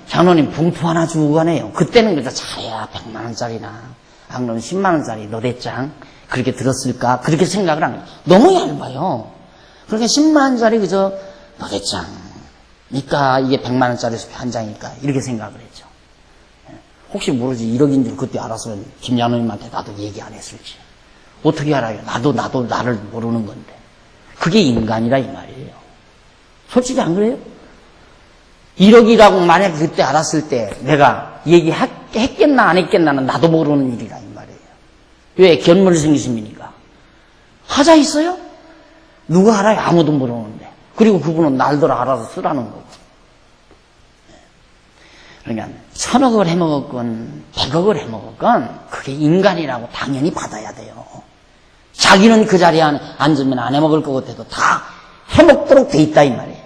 장로님 봉투 하나 주고 가네요. 그때는 그래서 자야 100만 원짜리나 그럼 10만 원짜리 너댓장 그렇게 들었을까 그렇게 생각을 한 거예요. 너무 얇아요. 그러니까 10만 원짜리 그저 너댓장니까 이게 100만 원짜리 한 장이니까 이렇게 생각을 했죠. 혹시 모르지 1억인 줄 그때 알았으면 김장로님한테 나도 얘기 안 했을지. 어떻게 알아요? 나도 나를 모르는 건데. 그게 인간이라 이 말이에요. 솔직히 안 그래요? 1억이라고 만약 그때 알았을 때 내가 얘기했겠나 안 했겠나는 나도 모르는 일이라 이 말이에요. 왜? 견물생심이니까. 하자 있어요? 누가 알아요? 아무도 모르는데. 그리고 그분은 날더러 알아서 쓰라는 거고. 그러니까 1000억을 해먹었건 100억을 해먹었건 그게 인간이라고 당연히 받아야 돼요. 자기는 그 자리에 앉으면 안 해먹을 것 같아도 다 해먹도록 돼 있다 이 말이에요.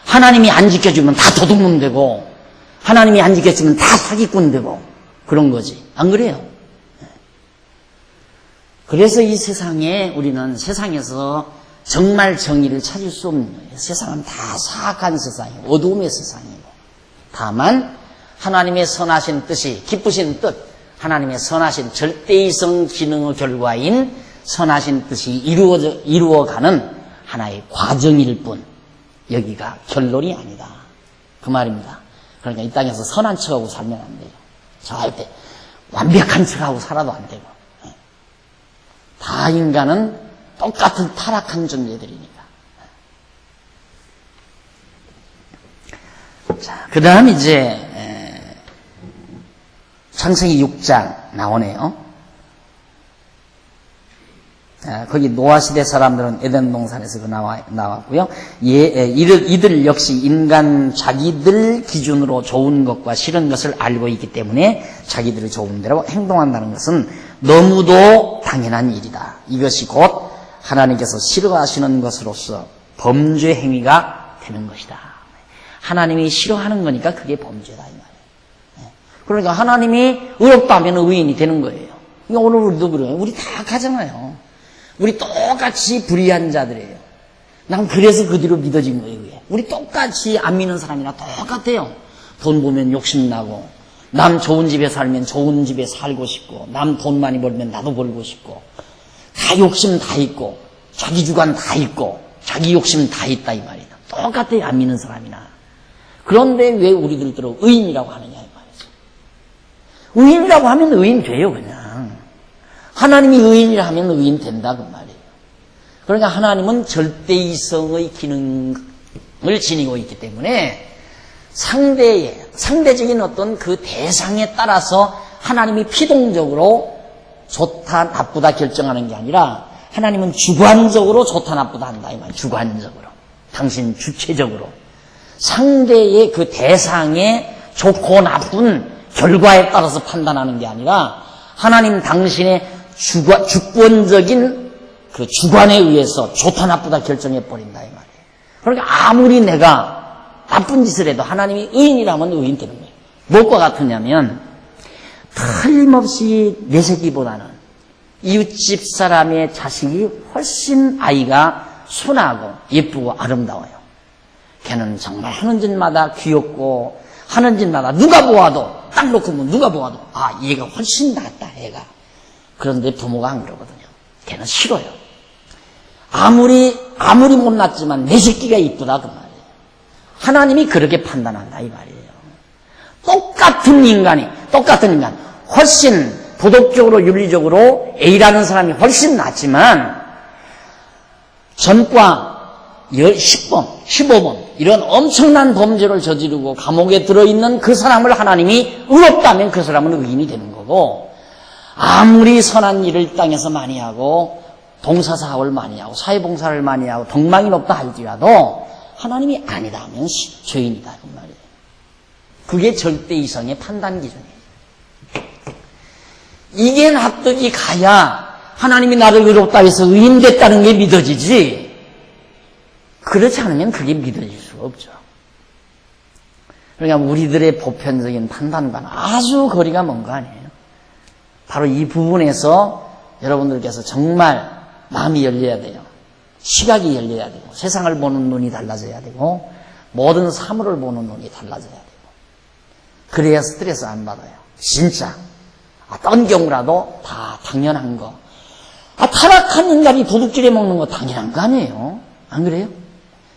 하나님이 안 지켜주면 다 도둑놈 되고 하나님이 안 지켜주면 다 사기꾼 되고 그런 거지. 안 그래요? 그래서 이 세상에 우리는 세상에서 정말 정의를 찾을 수 없는 거예요. 세상은 다 사악한 세상이고 어두움의 세상이고 다만 하나님의 선하신 뜻이 기쁘신 뜻 하나님의 선하신 절대이성 기능의 결과인 선하신 뜻이 이루어가는 하나의 과정일 뿐 여기가 결론이 아니다. 그 말입니다. 그러니까 이 땅에서 선한 척하고 살면 안 돼요. 절대 완벽한 척하고 살아도 안 되고 다 인간은 똑같은 타락한 존재들이니까. 자, 그 다음 이제 창세기 6장 나오네요. 거기 노아시대 사람들은 에덴 동산에서 나왔고요. 이들 역시 인간 자기들 기준으로 좋은 것과 싫은 것을 알고 있기 때문에 자기들이 좋은 대로 행동한다는 것은 너무도 당연한 일이다. 이것이 곧 하나님께서 싫어하시는 것으로서 범죄 행위가 되는 것이다. 하나님이 싫어하는 거니까 그게 범죄다 이 말이에요. 그러니까 하나님이 의롭다면 의인이 되는 거예요. 그러니까 오늘 우리도 그래요. 우리 다 가잖아요. 우리 똑같이 불의한 자들이에요. 난 그래서 그 뒤로 믿어진 거예요. 그게. 우리 똑같이 안 믿는 사람이나 똑같아요. 돈 보면 욕심나고, 남 좋은 집에 살면 좋은 집에 살고 싶고, 남 돈 많이 벌면 나도 벌고 싶고, 다 욕심 다 있고, 자기 주관 다 있고, 자기 욕심 다 있다 이 말이다. 똑같아요. 안 믿는 사람이나. 그런데 왜 우리들도 의인이라고 하느냐 이 말이죠. 의인이라고 하면 의인 돼요 그냥. 하나님이 의인이라 하면 의인 된다 그 말이에요. 그러니까 하나님은 절대이성의 기능을 지니고 있기 때문에 상대적인 어떤 그 대상에 따라서 하나님이 피동적으로 좋다 나쁘다 결정하는 게 아니라 하나님은 주관적으로 좋다 나쁘다 한다 이 말이에요. 주관적으로. 당신 주체적으로. 상대의 그 대상의 좋고 나쁜 결과에 따라서 판단하는 게 아니라 하나님 당신의 주권적인 그 주관에 의해서 좋다 나쁘다 결정해 버린다 이 말이에요. 그러니까 아무리 내가 나쁜 짓을 해도 하나님이 의인이라면 의인 되는 거예요. 무엇과 같으냐면 틀림없이 내 새끼보다는 이웃집 사람의 자식이 훨씬 아이가 순하고 예쁘고 아름다워요. 걔는 정말 하는 짓마다 귀엽고 하는 짓마다 누가 보아도 딱 놓고 보면 누가 보아도 아 얘가 훨씬 낫다 얘가. 그런데 부모가 안 그러거든요. 걔는 싫어요. 아무리 못났지만 내 새끼가 이쁘다 그 말이에요. 하나님이 그렇게 판단한다 이 말이에요. 똑같은 인간 훨씬 도덕적으로 윤리적으로 A라는 사람이 훨씬 낫지만 전과 10번, 15번 이런 엄청난 범죄를 저지르고 감옥에 들어있는 그 사람을 하나님이 의롭다면 그 사람은 의인이 되는 거고 아무리 선한 일을 땅에서 많이 하고 동사사업을 많이 하고 사회봉사를 많이 하고 덕망이 높다 할지라도 하나님이 아니다 하면 죄인이다 그 말이에요. 그게 절대이성의 판단 기준이에요. 이게 납득이 가야 하나님이 나를 의롭다 해서 의인됐다는 게 믿어지지 그렇지 않으면 그게 믿어질 수가 없죠. 그러니까 우리들의 보편적인 판단과는 아주 거리가 먼 거 아니에요. 바로 이 부분에서 여러분들께서 정말 마음이 열려야 돼요. 시각이 열려야 되고 세상을 보는 눈이 달라져야 되고 모든 사물을 보는 눈이 달라져야 되고 그래야 스트레스 안 받아요. 진짜 어떤 경우라도 다 당연한 거. 타락한 인간이 도둑질해 먹는 거 당연한 거 아니에요? 안 그래요?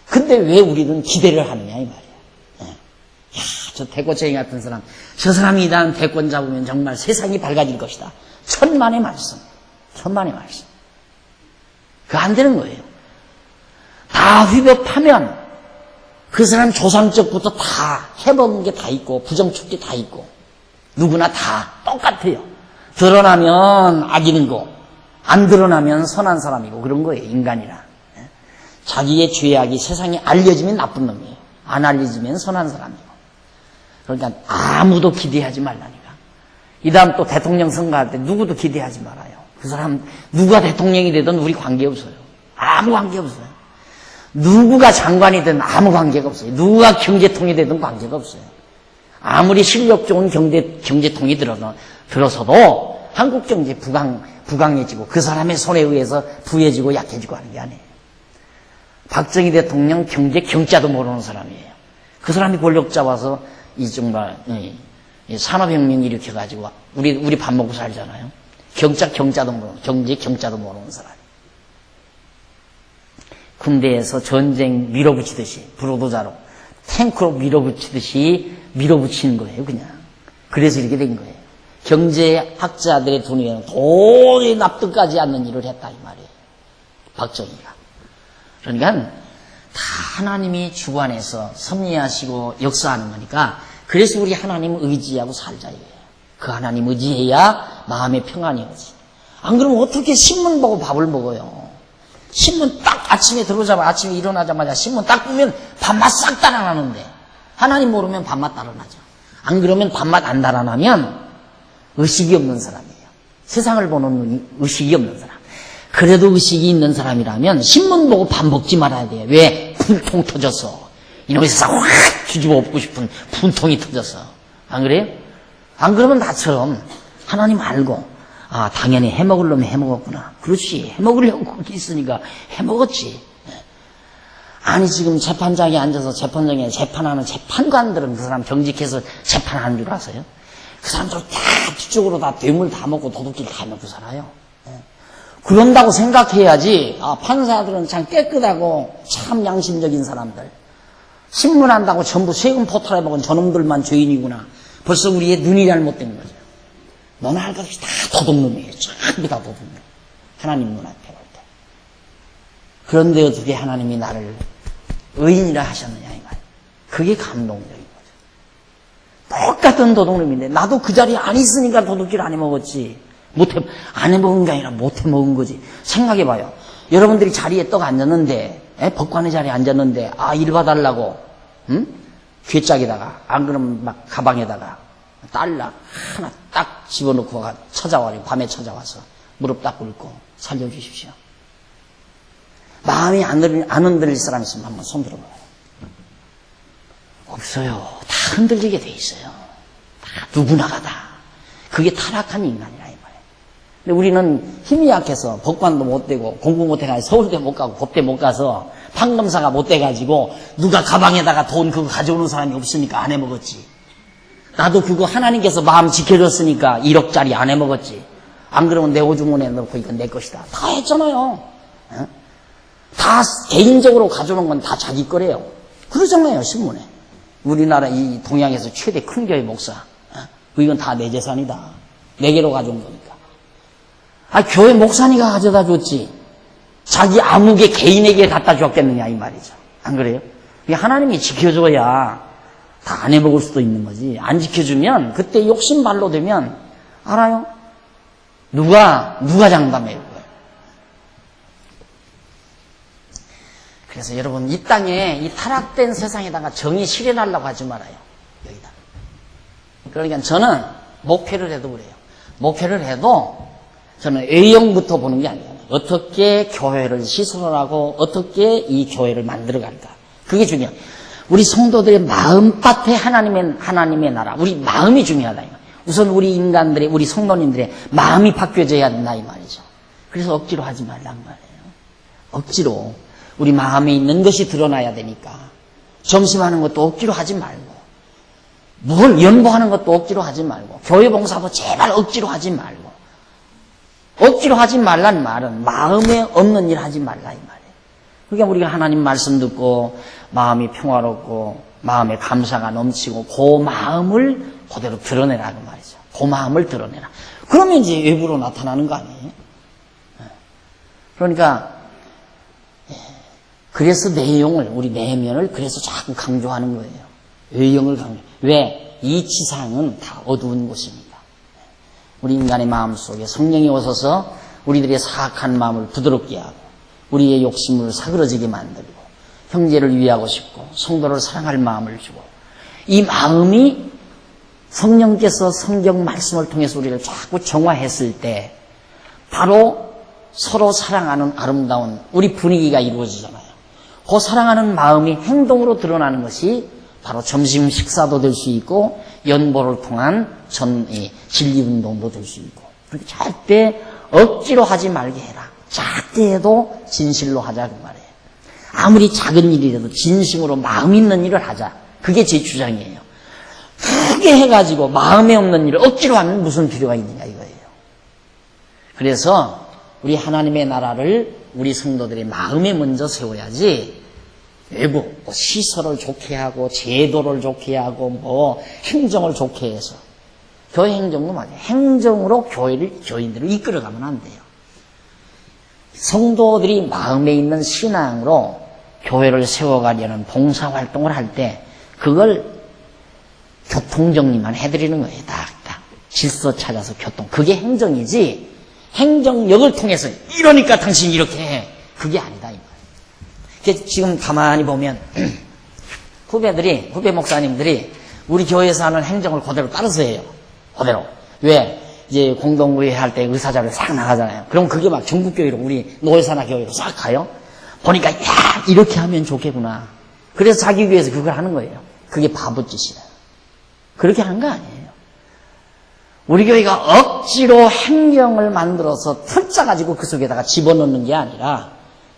근데 왜 우리는 기대를 하느냐 이 말이에요. 야, 저 대권쟁이 같은 사람, 저 사람이 난 대권 잡으면 정말 세상이 밝아질 것이다. 천만의 말씀. 그거 안 되는 거예요. 다 휘벼파면 그 사람 조상적부터 다 해먹은 게 다 있고 부정축제 다 있고 누구나 다 똑같아요. 드러나면 악인이고 안 드러나면 선한 사람이고 그런 거예요. 인간이라. 자기의 죄악이 세상에 알려지면 나쁜 놈이에요. 안 알려지면 선한 사람이고. 그러니까 아무도 기대하지 말라니까. 이 다음 또 대통령 선거할 때 누구도 기대하지 말아요. 그 사람 누가 대통령이 되든 우리 관계없어요. 아무 관계없어요. 누구가 장관이 되든 아무 관계가 없어요. 누가 경제통이 되든 관계가 없어요. 아무리 실력 좋은 경제통이 들어서도 한국 경제 부강해지고 그 사람의 손에 의해서 부해지고 약해지고 하는 게 아니에요. 박정희 대통령 경자도 모르는 사람이에요. 그 사람이 권력 잡아서 정말 산업혁명 일으켜가지고 우리 밥 먹고 살잖아요. 경자도 모르는 경자도 모르는 사람. 군대에서 전쟁 밀어붙이듯이 불호도자로 탱크로 밀어붙이듯이 밀어붙이는 거예요 그냥. 그래서 이렇게 된 거예요. 경제학자들의 두뇌는 도저히 납득하지 않는 일을 했다 이 말이에요. 박정희가. 그러니까 다 하나님이 주관해서 섭리하시고 역사하는 거니까 그래서 우리 하나님 의지하고 살자 이거예요. 그 하나님 의지해야 마음의 평안이 오지. 안 그러면 어떻게 신문 보고 밥을 먹어요. 신문 딱 아침에 아침에 일어나자마자 신문 딱 보면 밥맛 싹 달아나는데 하나님 모르면 밥맛 달아나죠. 안 그러면 밥맛 안 달아나면 의식이 없는 사람이에요. 세상을 보는 눈이 의식이 없는 사람. 그래도 의식이 있는 사람이라면 신문 보고 밥 먹지 말아야 돼요. 왜? 불통 터져서 이놈의 세상 확 뒤집어 엎고 싶은 분통이 터져서. 안 그래요? 안 그러면 나처럼 하나님 알고, 아, 당연히 해먹을 놈이 해먹었구나. 그렇지. 해먹으려고 거기 있으니까 해먹었지. 아니, 지금 재판장에 앉아서 재판장에 재판하는 재판관들은 그 사람 정직해서 재판하는 줄 아세요? 그 사람들 다 뒤쪽으로 다 뇌물 다 먹고 도둑질 다 먹고 살아요. 그런다고 생각해야지. 아, 판사들은 참 깨끗하고 참 양심적인 사람들. 신문한다고 전부 세금 포탈해 먹은 저놈들만 죄인이구나. 벌써 우리의 눈이 잘못된 거죠. 너나 할 것 없이 다 도둑놈이에요. 전부 다 도둑놈. 하나님 눈앞에 볼 때. 그런데 어떻게 하나님이 나를 의인이라 하셨느냐 이 말. 그게 감동적인 거죠. 똑같은 도둑놈인데 나도 그 자리에 안 있으니까 도둑질 안 해먹었지. 안 해먹은 게 아니라 못 해먹은 거지. 생각해봐요. 여러분들이 자리에 떡 앉았는데, 법관의 자리에 앉았는데, 아, 일 봐달라고, 응? 괴짝에다가, 안 그러면 막 가방에다가 달러 하나 딱 집어넣고 찾아와요. 밤에 찾아와서 무릎 딱 꿇고 살려주십시오. 마음이 안 흔들릴 사람 있으면 한번 손 들어봐요. 없어요. 다 흔들리게 돼 있어요. 다 누구나가 다. 그게 타락한 인간이라 이 말이에요. 근데 우리는 힘이 약해서 법관도 못 되고 공부 못 해가지고 서울대 못 가고 법대 못 가서 판검사가 못 돼가지고 누가 가방에다가 돈 그거 가져오는 사람이 없으니까 안 해먹었지. 나도 그거 하나님께서 마음 지켜줬으니까 1억짜리 안 해먹었지. 안 그러면 내 오주문에 넣고 이건 내 것이다. 다 했잖아요. 다 개인적으로 가져오는 건 다 자기 거래요. 그러잖아요, 신문에. 우리나라 이 동양에서 최대 큰 교회 목사. 이건 다 내 재산이다. 내게로 가져온 거니까. 아, 교회 목사니까 가져다 줬지. 자기 아무개 개인에게 갖다 줬겠느냐, 이 말이죠. 안 그래요? 이게 하나님이 지켜줘야 다 안 해먹을 수도 있는 거지. 안 지켜주면, 그때 욕심발로 되면, 알아요? 누가 장담해요? 그래서 여러분, 이 땅에, 이 타락된 세상에다가 정의 실현하려고 하지 말아요. 여기다. 그러니까 저는 목표를 해도 그래요. 목표를 해도 저는 A형부터 보는 게 아니에요. 어떻게 교회를 시설하고 어떻게 이 교회를 만들어갈까. 그게 중요해요. 우리 성도들의 마음밭에 하나님의 나라, 우리 마음이 중요하다. 우선 우리 인간들의, 우리 성도님들의 마음이 바뀌어져야 된다 이 말이죠. 그래서 억지로 하지 말란 말이에요. 억지로. 우리 마음에 있는 것이 드러나야 되니까. 점심하는 것도 억지로 하지 말고, 뭘 연보하는 것도 억지로 하지 말고, 교회 봉사도 제발 억지로 하지 말고. 억지로 하지 말란 말은 마음에 없는 일 하지 말라 이 말이에요. 그러니까 우리가 하나님 말씀 듣고 마음이 평화롭고 마음에 감사가 넘치고 그 마음을 그대로 드러내라 그 말이죠. 그 마음을 드러내라. 그러면 이제 외부로 나타나는 거 아니에요? 그러니까 그래서 내용을, 우리 내면을 그래서 자꾸 강조하는 거예요. 외형을 강조. 왜? 이 지상은 다 어두운 곳입니다. 우리 인간의 마음 속에 성령이 오셔서 우리들의 사악한 마음을 부드럽게 하고 우리의 욕심을 사그러지게 만들고 형제를 위하고 싶고 성도를 사랑할 마음을 주고 이 마음이 성령께서 성경 말씀을 통해서 우리를 자꾸 정화했을 때 바로 서로 사랑하는 아름다운 우리 분위기가 이루어지잖아요. 그 사랑하는 마음이 행동으로 드러나는 것이 바로 점심 식사도 될 수 있고 연보를 통한 진리운동도 될 수 있고 그렇게 절대 억지로 하지 말게 해라. 작게 해도 진실로 하자 그 말이에요. 아무리 작은 일이라도 진심으로 마음 있는 일을 하자. 그게 제 주장이에요. 크게 해가지고 마음에 없는 일을 억지로 하면 무슨 필요가 있느냐 이거예요. 그래서 우리 하나님의 나라를 우리 성도들의 마음에 먼저 세워야지 외부 시설을 좋게 하고 제도를 좋게 하고 행정을 좋게 해서 교회 행정도 맞아요. 행정으로 교인들을 이끌어가면 안 돼요. 성도들이 마음에 있는 신앙으로 교회를 세워가려는 봉사활동을 할 때 그걸 교통정리만 해드리는 거예요. 딱 질서 찾아서 교통. 그게 행정이지 행정력을 통해서 이러니까 당신 이렇게 해. 그게 아니다 이 말이에요. 지금 가만히 보면 후배 목사님들이 우리 교회에서 하는 행정을 그대로 따라서 해요. 그대로. 왜? 이제 공동구회 할 때 의사자를 싹 나가잖아요. 그럼 그게 막 전국교회로 우리 노회사나 교회로 싹 가요. 보니까 야 이렇게 하면 좋겠구나. 그래서 자기 위해서 그걸 하는 거예요. 그게 바보짓이에요. 그렇게 하는 거 아니에요. 우리 교회가 억지로 행령을 만들어서 틀자 가지고 그 속에다가 집어넣는 게 아니라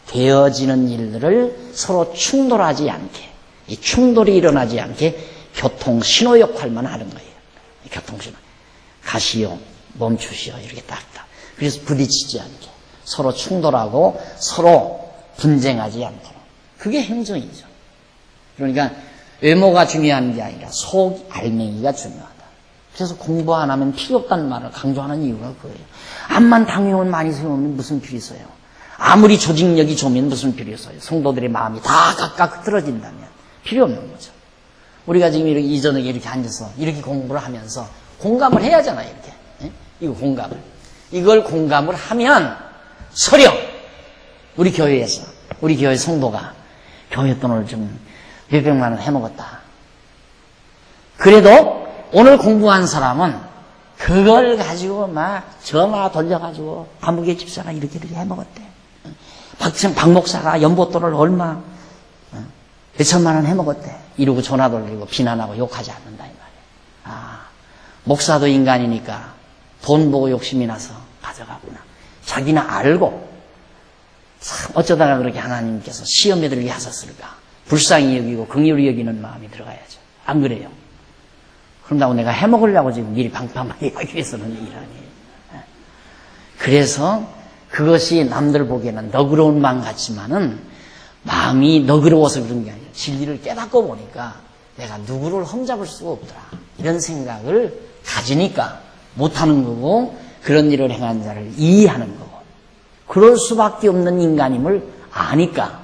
되어지는 일들을 서로 충돌하지 않게, 이 충돌이 일어나지 않게 교통 신호 역할만 하는 거예요. 교통 신호. 가시오, 멈추시오, 이렇게 딱딱. 그래서 부딪히지 않게, 서로 충돌하고 서로 분쟁하지 않도록. 그게 행정이죠. 그러니까 외모가 중요한 게 아니라 속 알맹이가 중요하다. 그래서 공부 안 하면 필요 없다는 말을 강조하는 이유가 그거예요. 암만 당뇨원 많이 세우면 무슨 필요 있어요? 아무리 조직력이 좋으면 무슨 필요 있어요? 성도들의 마음이 다 각각 흐트러진다면 필요 없는 거죠. 우리가 지금 이렇게 이전에 이렇게 앉아서 이렇게 공부를 하면서 공감을 해야 하잖아요. 이렇게. 예? 이거 공감을. 이걸 공감을 하면 설령 우리 교회에서 우리 교회 성도가 교회 돈을 좀 몇백만 원 해먹었다. 그래도 오늘 공부한 사람은 그걸 가지고 막 전화 돌려가지고 아무개 집사가 이렇게 해먹었대. 박 목사가 연보돈을 얼마 몇천만 원 해먹었대. 이러고 전화 돌리고 비난하고 욕하지 않는다 이 말이에요. 아, 목사도 인간이니까 돈 보고 욕심이 나서 가져가구나. 자기는 알고 참 어쩌다가 그렇게 하나님께서 시험에 들게 하셨을까. 불쌍히 여기고 긍휼히 여기는 마음이 들어가야죠. 안 그래요? 그런다고 내가 해먹으려고 지금 미리 방파하게 하기 위해서는 일 아니에요. 그래서 그것이 남들 보기에는 너그러운 마음 같지만은 마음이 너그러워서 그런 게 아니라 진리를 깨닫고 보니까 내가 누구를 험잡을 수가 없더라. 이런 생각을 가지니까 못하는 거고 그런 일을 행한 자를 이해하는 거고 그럴 수밖에 없는 인간임을 아니까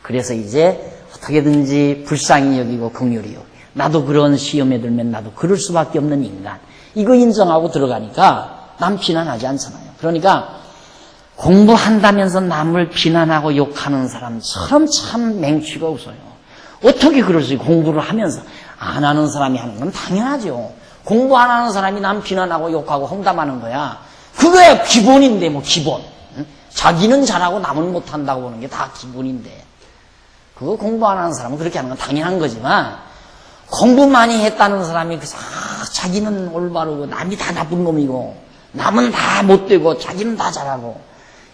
그래서 이제 어떻게든지 불쌍히 여기고 긍휼히 여기고 나도 그런 시험에 들면 나도 그럴 수밖에 없는 인간 이거 인정하고 들어가니까 남 비난하지 않잖아요. 그러니까 공부한다면서 남을 비난하고 욕하는 사람처럼 참 맹취가 없어요. 어떻게 그럴 수 있어요? 공부를 하면서 안 하는 사람이 하는 건 당연하죠. 공부 안 하는 사람이 남 비난하고 욕하고 험담하는 거야. 그거야 기본인데 뭐 기본. 응? 자기는 잘하고 남은 못한다고 보는 게 다 기본인데 그거 공부 안 하는 사람은 그렇게 하는 건 당연한 거지만 공부 많이 했다는 사람이 자기는 올바르고 남이 다 나쁜 놈이고 남은 다 못되고 자기는 다 잘하고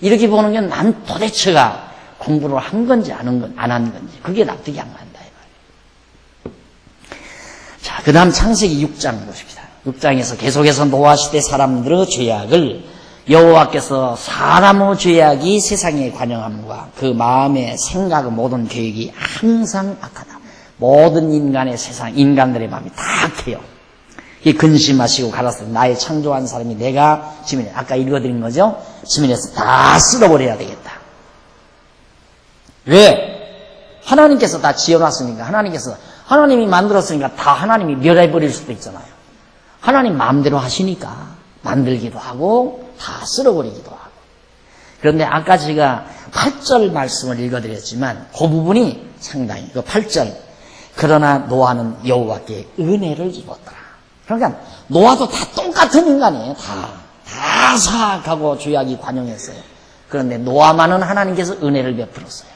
이렇게 보는 게 난 도대체가 공부를 한 건지 안 한 건지 그게 납득이 안 간다 이 말이에요. 자, 그 다음 창세기 6장 보십시다. 6장에서 계속해서 노아 시대 사람들의 죄악을 여호와께서 사람의 죄악이 세상에 관영함과 그 마음의 생각의 모든 계획이 항상 악하다. 모든 인간의 세상, 인간들의 마음이 다 악해요. 이 근심하시고 가라사대 나의 창조한 사람이 내가 지면에 아까 읽어드린 거죠. 지면에서 다 쓸어버려야 되겠다. 왜? 하나님께서 다 지어놨으니까 하나님이 만들었으니까 다 하나님이 멸해버릴 수도 있잖아요. 하나님 마음대로 하시니까 만들기도 하고 다 쓸어버리기도 하고. 그런데 아까 제가 8절 말씀을 읽어드렸지만 그 부분이 상당히 그 8절 그러나 노아는 여호와께 은혜를 입었더라. 그러니까 노아도 다 똑같은 인간이에요. 다 사악하고 죄악이 관영했어요. 그런데 노아만은 하나님께서 은혜를 베풀었어요.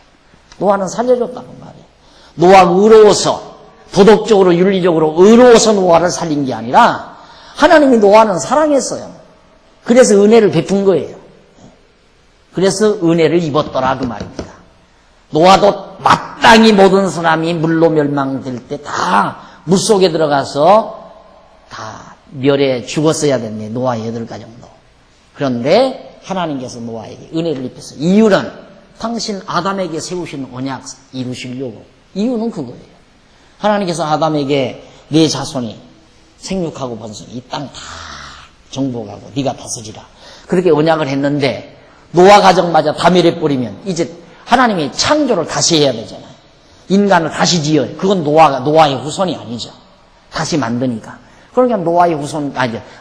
노아는 살려줬다는 말이에요. 노아가 의로워서 도덕적으로 윤리적으로 의로워서 노아를 살린 게 아니라 하나님이 노아는 사랑했어요. 그래서 은혜를 베푼 거예요. 그래서 은혜를 입었더라 그 말입니다. 노아도 마땅히 모든 사람이 물로 멸망될 때 다 물속에 들어가서 다 멸해 죽었어야 됐네. 노아 8가정도. 그런데 하나님께서 노아에게 은혜를 입혔어요. 이유는 당신 아담에게 세우신 언약 이루시려고. 이유는 그거예요. 하나님께서 아담에게 네 자손이 생육하고 번성이 이 땅 다 정복하고 네가 다스리라. 그렇게 언약을 했는데 노아 가정마저 다 멸해버리면 이제 하나님이 창조를 다시 해야 되잖아요. 인간을 다시 지어요. 그건 노아의 후손이 아니죠. 다시 만드니까. 그러니까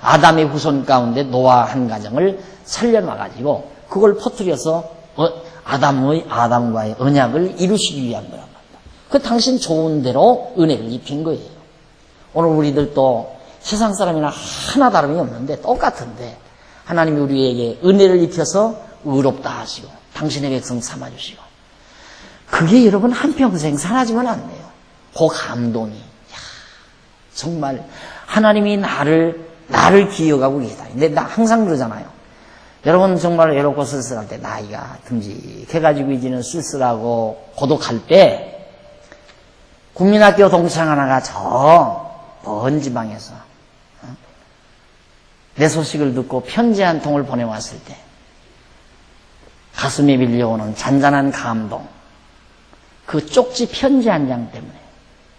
아담의 후손 가운데 노아 한 가정을 살려놔가지고 그걸 퍼뜨려서 아담과의 언약을 이루시기 위한 거란 말이다. 그 당신 좋은 대로 은혜를 입힌 거예요. 오늘 우리들도 세상 사람이나 하나 다름이 없는데 똑같은데 하나님이 우리에게 은혜를 입혀서 의롭다 하시고 당신의 백성 삼아주시고 그게 여러분 한평생 사라지면 안 돼요. 그 감동이, 정말 하나님이 나를 기억하고 계시다. 근데 나 항상 그러잖아요. 여러분 정말 외롭고 쓸쓸할 때, 나이가 듬직해가지고 이제는 쓸쓸하고 고독할 때, 국민학교 동창 하나가 먼 지방에서 내 소식을 듣고 편지 한 통을 보내왔을 때 가슴에 밀려오는 잔잔한 감동, 그 쪽지 편지 한 장 때문에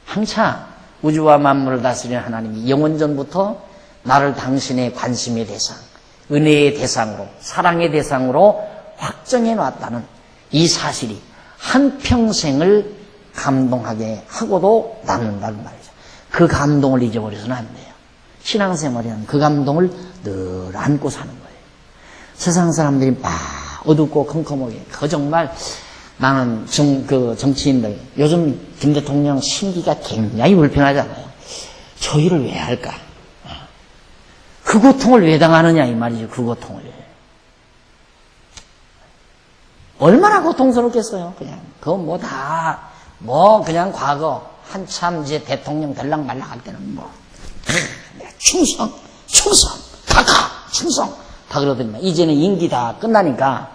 항차 우주와 만물을 다스리는 하나님이 영원전부터 나를 당신의 관심의 대상, 은혜의 대상으로, 사랑의 대상으로 확정해 놨다는 이 사실이 한평생을 감동하게 하고도 남는다는 말이죠. 그 감동을 잊어버려서는 안 돼요. 신앙생활이란 그 감동을 늘 안고 사는 거예요. 세상 사람들이 막 어둡고 컴컴하게, 정말 나는 정치인들, 요즘 김 대통령 심기가 굉장히 불편하잖아요. 저 일을 왜 할까? 그 고통을 왜 당하느냐 이 말이죠. 그 고통을. 얼마나 고통스럽겠어요. 그냥 그건 그냥 과거 한참 이제 대통령 될랑 말랑 할 때는 충성, 각하, 충성 다 그러더니만 이제는 임기 다 끝나니까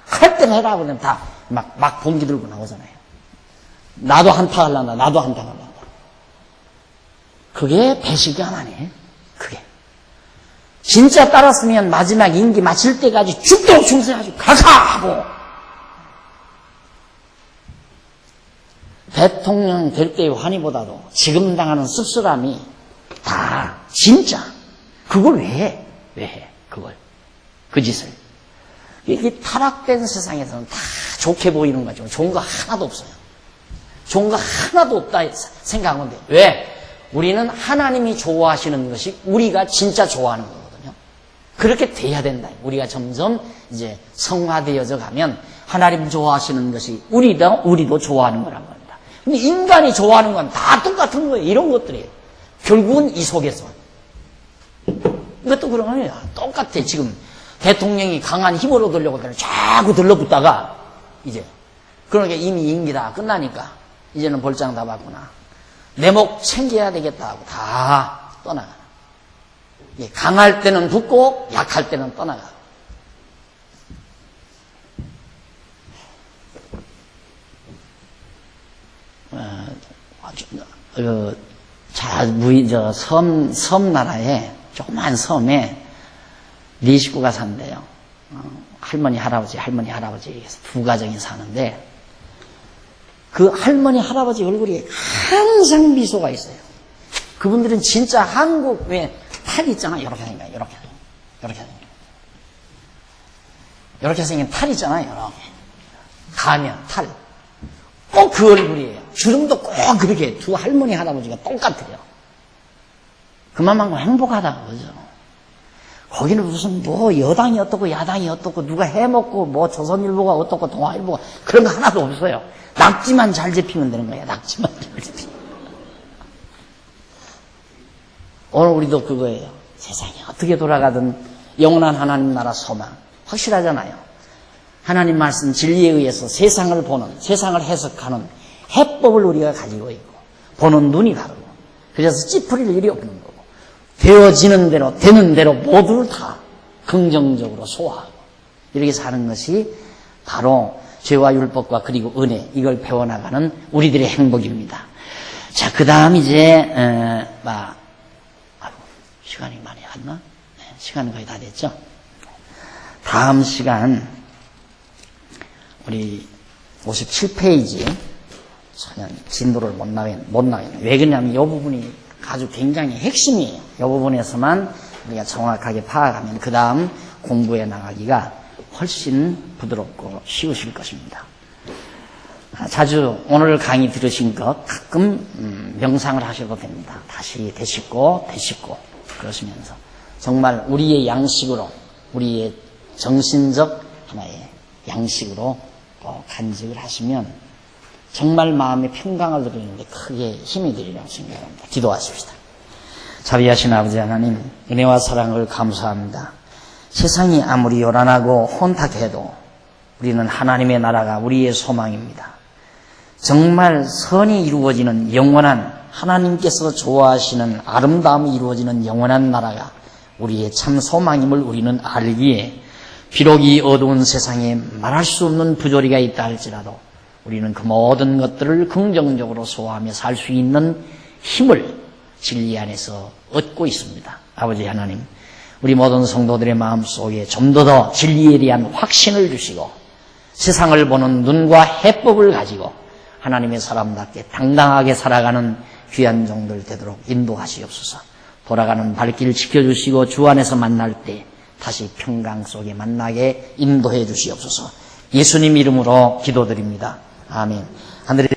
할 때는 해라 그러면 다 막 봉기 들고 나오잖아요. 나도 한타 하려나, 나도 한타 하려나. 그게 배신감 아니에요? 그게. 진짜 따랐으면 마지막 임기 마칠 때까지 죽도록 충성해가지고 각하하고 대통령 될 때의 환희보다도 지금 당하는 씁쓸함이 다 진짜. 그걸 왜 해? 그 짓을. 이게 타락된 세상에서는 다 좋게 보이는 거죠. 좋은 거 하나도 없어요. 좋은 거 하나도 없다 생각한 건데. 왜? 우리는 하나님이 좋아하시는 것이 우리가 진짜 좋아하는 거거든요. 그렇게 돼야 된다. 우리가 점점 이제 성화되어져 가면 하나님 좋아하시는 것이 우리도 좋아하는 거란 말입니다. 근데 인간이 좋아하는 건 다 똑같은 거예요. 이런 것들이에요. 결국은 이 속에서. 이것도 그런 거예요. 똑같아. 지금 대통령이 강한 힘으로 들려고 자꾸 들러붙다가 이제 그러니까 이미 임기다 끝나니까 이제는 볼장 다 받구나. 내 목 챙겨야 되겠다 하고 다 떠나가. 강할 때는 붙고 약할 때는 떠나가. 섬나라에 조그만 섬에 네 식구가 산대요. 할머니, 할아버지 해서 두 가정이 사는데 그 할머니, 할아버지 얼굴이 항상 미소가 있어요. 그분들은 진짜 한국 왜 탈 있잖아. 이렇게 생긴 탈 있잖아요. 이렇게. 가면 탈. 꼭 그 얼굴이에요. 주름도 꼭 그렇게 두 할머니, 할아버지가 똑같아요. 그만큼 행복하다고 그러죠. 거기는 무슨 여당이 어떻고 야당이 어떻고 누가 해먹고 조선일보가 어떻고 동아일보가 그런 거 하나도 없어요. 낙지만 잘 잡히면 되는 거예요. 낙지만 잘 잡히면. 오늘 우리도 그거예요. 세상이 어떻게 돌아가든 영원한 하나님 나라 소망 확실하잖아요. 하나님 말씀 진리에 의해서 세상을 보는, 세상을 해석하는 해법을 우리가 가지고 있고 보는 눈이 다르고 그래서 찌푸릴 일이 없는 거고 되어지는 대로 되는 대로 모두를 다 긍정적으로 소화하고 이렇게 사는 것이 바로 죄와 율법과 그리고 은혜 이걸 배워나가는 우리들의 행복입니다. 자, 그 다음 이제 시간이 많이 갔나? 네, 시간이 거의 다 됐죠? 다음 시간 우리 57페이지 전혀 진도를 못 나가겠네요. 왜 그러냐면 이 부분이 아주 굉장히 핵심이에요. 이 부분에서만 우리가 정확하게 파악하면 그 다음 공부해 나가기가 훨씬 부드럽고 쉬우실 것입니다. 자주 오늘 강의 들으신 것 가끔 명상을 하셔도 됩니다. 다시 되짚고 그러시면서 정말 우리의 양식으로 우리의 정신적 하나의 양식으로 간직을 하시면 정말 마음의 평강을 누리는데 크게 힘이 되리라고 생각합니다. 기도하십시다. 자비하신 아버지 하나님, 은혜와 사랑을 감사합니다. 세상이 아무리 요란하고 혼탁해도 우리는 하나님의 나라가 우리의 소망입니다. 정말 선이 이루어지는 영원한, 하나님께서 좋아하시는 아름다움이 이루어지는 영원한 나라가 우리의 참 소망임을 우리는 알기에, 비록 이 어두운 세상에 말할 수 없는 부조리가 있다 할지라도 우리는 그 모든 것들을 긍정적으로 소화하며 살 수 있는 힘을 진리 안에서 얻고 있습니다. 아버지 하나님, 우리 모든 성도들의 마음속에 좀 더 진리에 대한 확신을 주시고 세상을 보는 눈과 해법을 가지고 하나님의 사람답게 당당하게 살아가는 귀한 종들 되도록 인도하시옵소서. 돌아가는 발길 지켜주시고 주 안에서 만날 때 다시 평강 속에 만나게 인도해 주시옵소서. 예수님 이름으로 기도드립니다. 아멘. 하늘에